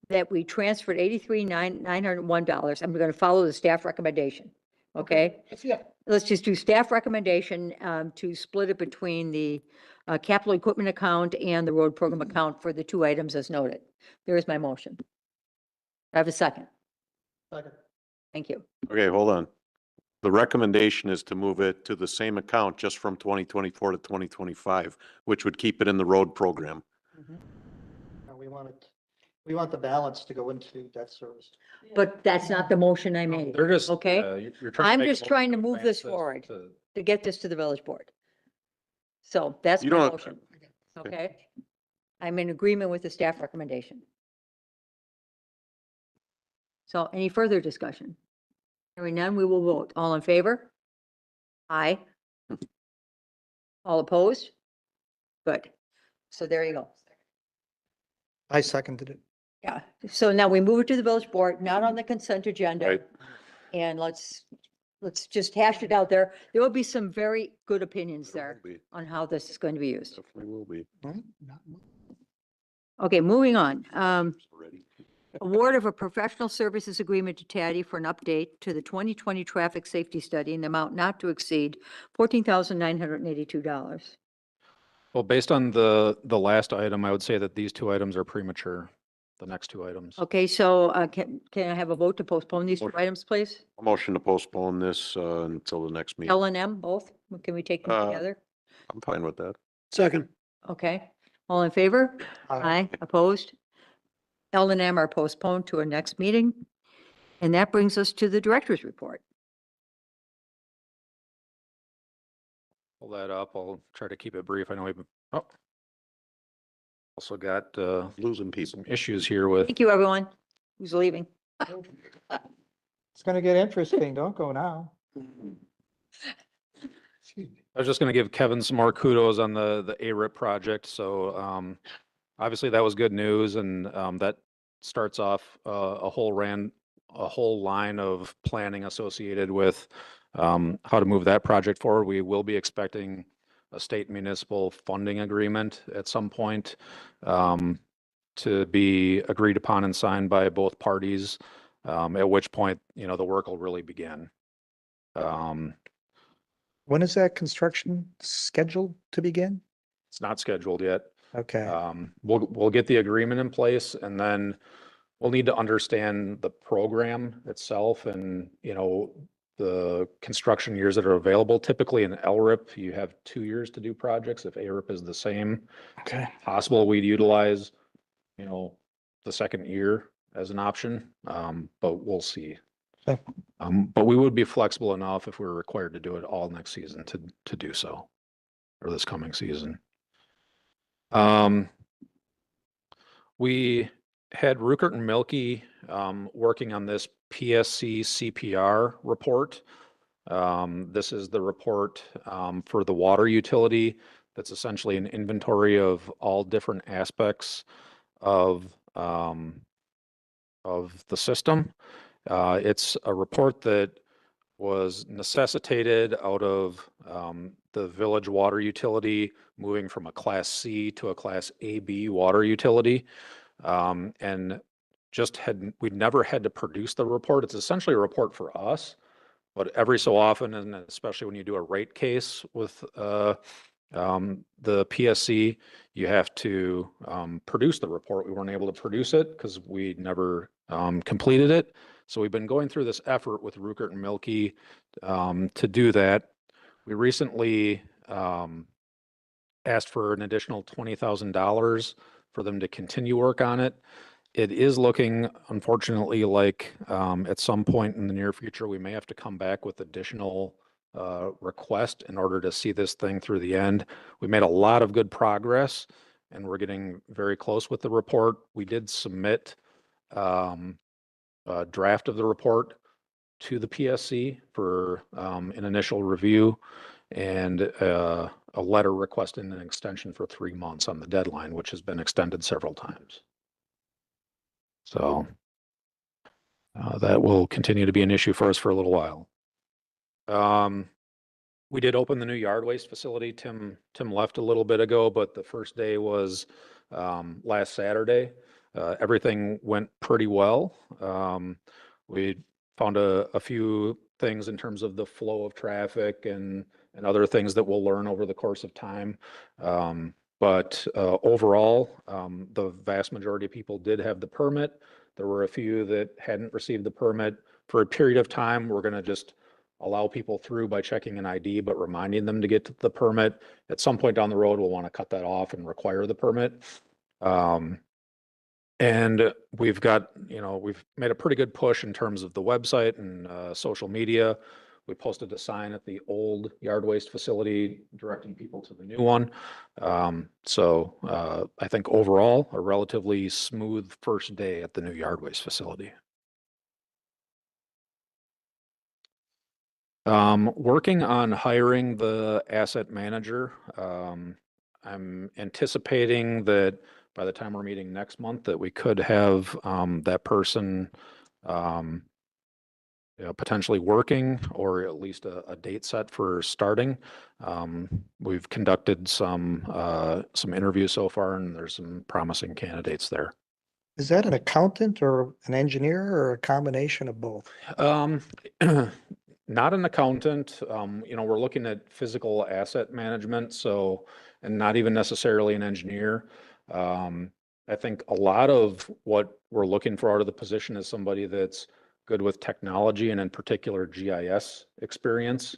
that we transfer $83,901. I'm going to follow the staff recommendation. Okay? Yeah. Let's just do staff recommendation to split it between the capital equipment account and the road program account for the 2 items as noted. There is my motion. I have a second. Thank you. okay, hold on. The recommendation is to move it to the same account just from 2024 to 2025, which would keep it in the road program. We want the balance to go into debt service. But that's not the motion I made. They're just, Okay. you're trying to I'm make a just motion trying to to move advance this forward. to- To get this to the village board. So that's You my don't- motion. Okay? I'm in agreement with the staff recommendation. So any further discussion? Hearing none, we will vote. All in favor? Aye. All opposed? Good. So there you go. I seconded it. Yeah. So now we move it to the village board, not on the consent agenda. Right. And let's just hash it out there. There will be some very good opinions there Will be. on how this is going to be used. Definitely will be. Okay, moving on. Already. Award of a professional services agreement to Taddy for an update to the 2020 traffic safety study in the amount not to exceed $14,982. Well, based on the last item, I would say that these 2 items are premature, the next 2 items. Okay, so can I have a vote to postpone these 2 Motion. items, please? A motion to postpone this until the next meeting. L and M, both? Can we take them Uh, together? I'm fine with that. Second. Okay, all in favor? Aye. Aye, opposed? L and M are postponed to our next meeting. And that brings us to the director's report. Pull that up. I'll try to keep it brief. I know we've, also got Losing people. some issues here with, Thank you, everyone who's leaving. It's gonna get interesting. Don't go now. I was just going to give Kevin some more kudos on the ARIP project. So obviously that was good news, and that starts off a whole line of planning associated with how to move that project forward. We will be expecting a state municipal funding agreement at some point to be agreed upon and signed by both parties, at which point, the work will really begin. When is that construction scheduled to begin? It's not scheduled yet. Okay. We'll get the agreement in place, and then we'll need to understand the program itself and, the construction years that are available. Typically in LRIP, you have 2 years to do projects. If ARIP is the same, Okay. possible we'd utilize, the second year as an option, but we'll see. Okay. But we would be flexible enough if we were required to do it all next season to do so, or this coming season. We had Rupert and Milky working on this PSC CPR report. This is the report for the water utility. That's essentially an inventory of all different aspects of the system. It's a report that was necessitated out of the village water utility moving from a Class C to a Class AB water utility. And we'd never had to produce the report. It's essentially a report for us, but every so often, and especially when you do a rate case with the PSC, you have to produce the report. We weren't able to produce it because we never completed it. So we've been going through this effort with Rupert and Milky to do that. We recently asked for an additional $20,000 for them to continue work on it. It is looking, unfortunately, like at some point in the near future, we may have to come back with additional request in order to see this thing through the end. We made a lot of good progress and we're getting very close with the report. We did submit a draft of the report to the PSC for an initial review and a letter requesting an extension for 3 months on the deadline, which has been extended several times. So that will continue to be an issue for us for a little while. We did open the new yard waste facility. Tim left a little bit ago, but the first day was last Saturday. Everything went pretty well. We found a few things in terms of the flow of traffic and other things that we'll learn over the course of time. But overall, the vast majority of people did have the permit. There were a few that hadn't received the permit. For a period of time, we're going to just allow people through by checking an ID, but reminding them to get to the permit. At some point down the road, we'll want to cut that off and require the permit. And we've got, we've made a pretty good push in terms of the website and social media. We posted a sign at the old yard waste facility directing people to the new one. So I think overall, a relatively smooth first day at the new yard waste facility. Working on hiring the asset manager. I'm anticipating that by the time we're meeting next month that we could have that person potentially working, or at least a date set for starting. We've conducted some interviews so far, and there's some promising candidates there. Is that an accountant or an engineer or a combination of both? Not an accountant. We're looking at physical asset management, and not even necessarily an engineer. I think a lot of what we're looking for out of the position is somebody that's good with technology and in particular GIS experience,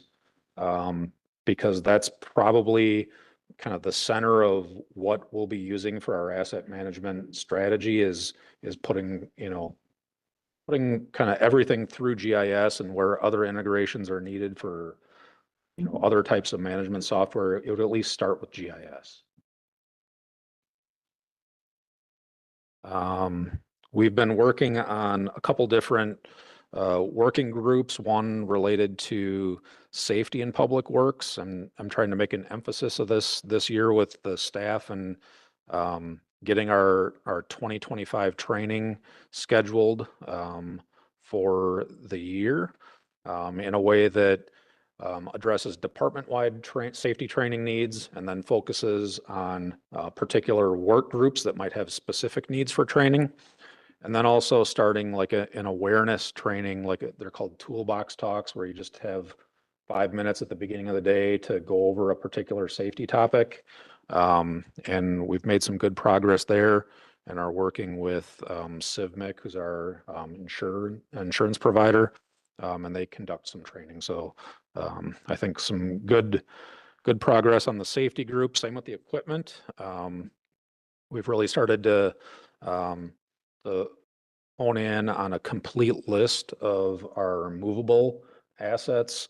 because that's probably kind of the center of what we'll be using for our asset management strategy is putting kind of everything through GIS, and where other integrations are needed for other types of management software, it would at least start with GIS. We've been working on a couple different working groups, one related to safety in public works. I'm trying to make an emphasis of this year with the staff and getting our 2025 training scheduled for the year in a way that addresses department-wide safety training needs, and then focuses on particular work groups that might have specific needs for training. And then also starting like an awareness training, they're called toolbox talks, where you just have 5 minutes at the beginning of the day to go over a particular safety topic. And we've made some good progress there and are working with CIVMIC, who's our insurance provider, and they conduct some training. So I think some good progress on the safety group. Same with the equipment. We've really started to hone in on a complete list of our movable assets,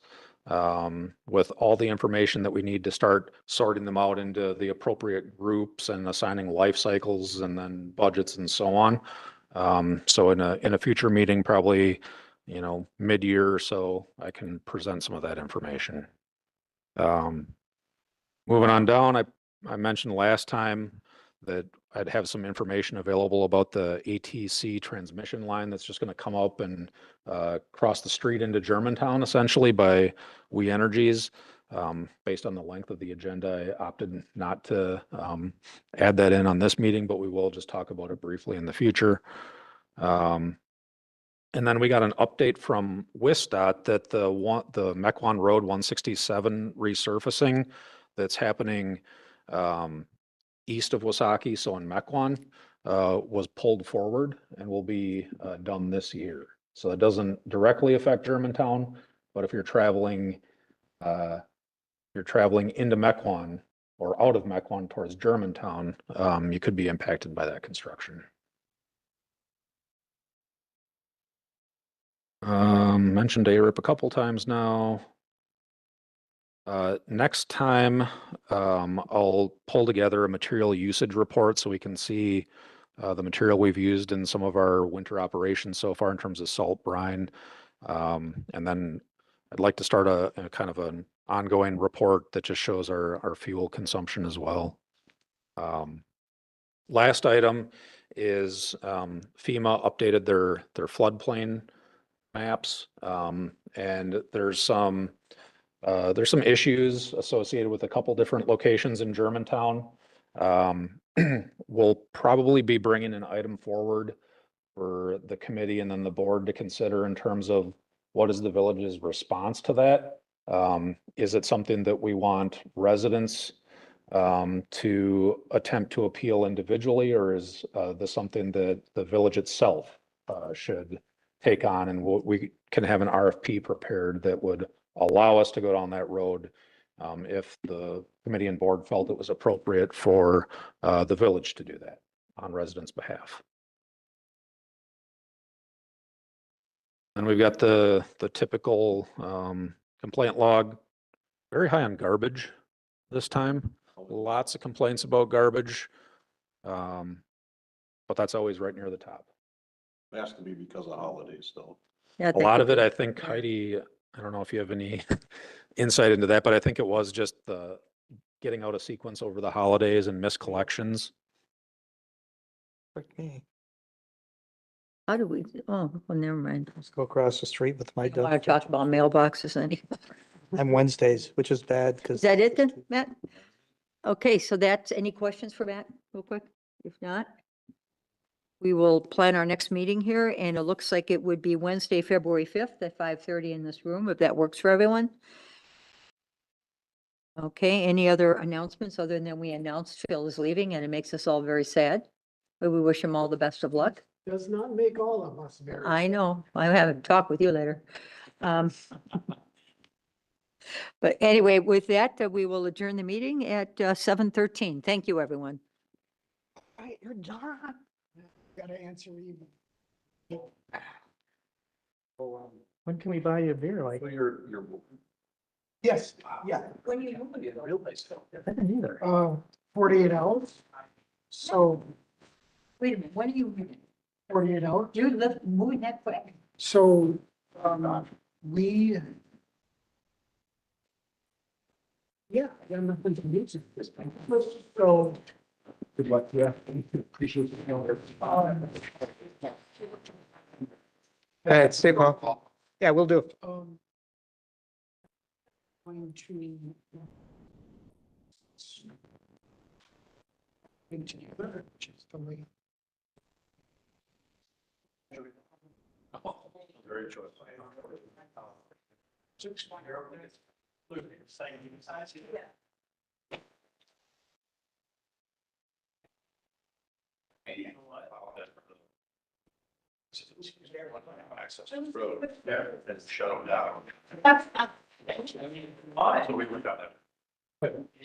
with all the information that we need to start sorting them out into the appropriate groups and assigning life cycles and then budgets and so on. So in a future meeting, probably, mid-year or so, I can present some of that information. Moving on down, I mentioned last time that I'd have some information available about the ATC transmission line that's just going to come up and cross the street into Germantown essentially by We Energies. Based on the length of the agenda, I opted not to add that in on this meeting, but we will just talk about it briefly in the future. And then we got an update from WISDOT that the Mequon Road 167 resurfacing that's happening east of Wasaki, so in Mequon, was pulled forward and will be done this year. So it doesn't directly affect Germantown, but if you're traveling into Mequon or out of Mequon towards Germantown, you could be impacted by that construction. Mentioned ARIP a couple times now. Next time, I'll pull together a material usage report so we can see the material we've used in some of our winter operations so far in terms of salt, brine. And then I'd like to start a kind of an ongoing report that just shows our fuel consumption as well. Last item is FEMA updated their floodplain maps, and there's some issues associated with a couple different locations in Germantown. We'll probably be bringing an item forward for the committee and then the board to consider in terms of what is the village's response to that. Is it something that we want residents to attempt to appeal individually, or is this something that the village itself should take on, and we can have an RFP prepared that would allow us to go down that road if the committee and board felt it was appropriate for the village to do that on residents' behalf. And we've got the typical complaint log, very high on garbage this time. Lots of complaints about garbage, but that's always right near the top. It has to be because of holidays though. Yeah, A lot of it, I think, Heidi, I don't know if you have any insight into that, but I think it was just the getting out of sequence over the holidays and missed collections. Like me. How do we, oh, well, never mind. Let's go across the street with my I don't want to duck. talk about mailboxes anymore. I'm Wednesdays, which is bad because. Is that it then, Matt? Okay, so that's, any questions for Matt, real quick? If not, we will plan our next meeting here, and it looks like it would be Wednesday, February 5th at 5:30 in this room, if that works for everyone. Okay, any other announcements other than we announced Phil is leaving, and it makes us all very sad, but we wish him all the best of luck. Does not make all of us very. I know, I have a talk with you later. But anyway, with that, we will adjourn the meeting at 7:13. Thank you, everyone. Right, you're done. Gotta answer email. When can we buy you a beer? Like, Yes, yeah, When you move it, I didn't either. 48 hours. So wait a minute, when are you moving? 48 hours. You live, moving that quick? So, we. Yeah, I got nothing to do to this. So. Good luck, yeah. Appreciate you. Hey, stay calm. Yeah, we'll do. Going to. Just the way. Very short. Access to the road. Yeah, and shut them down. So we went down there.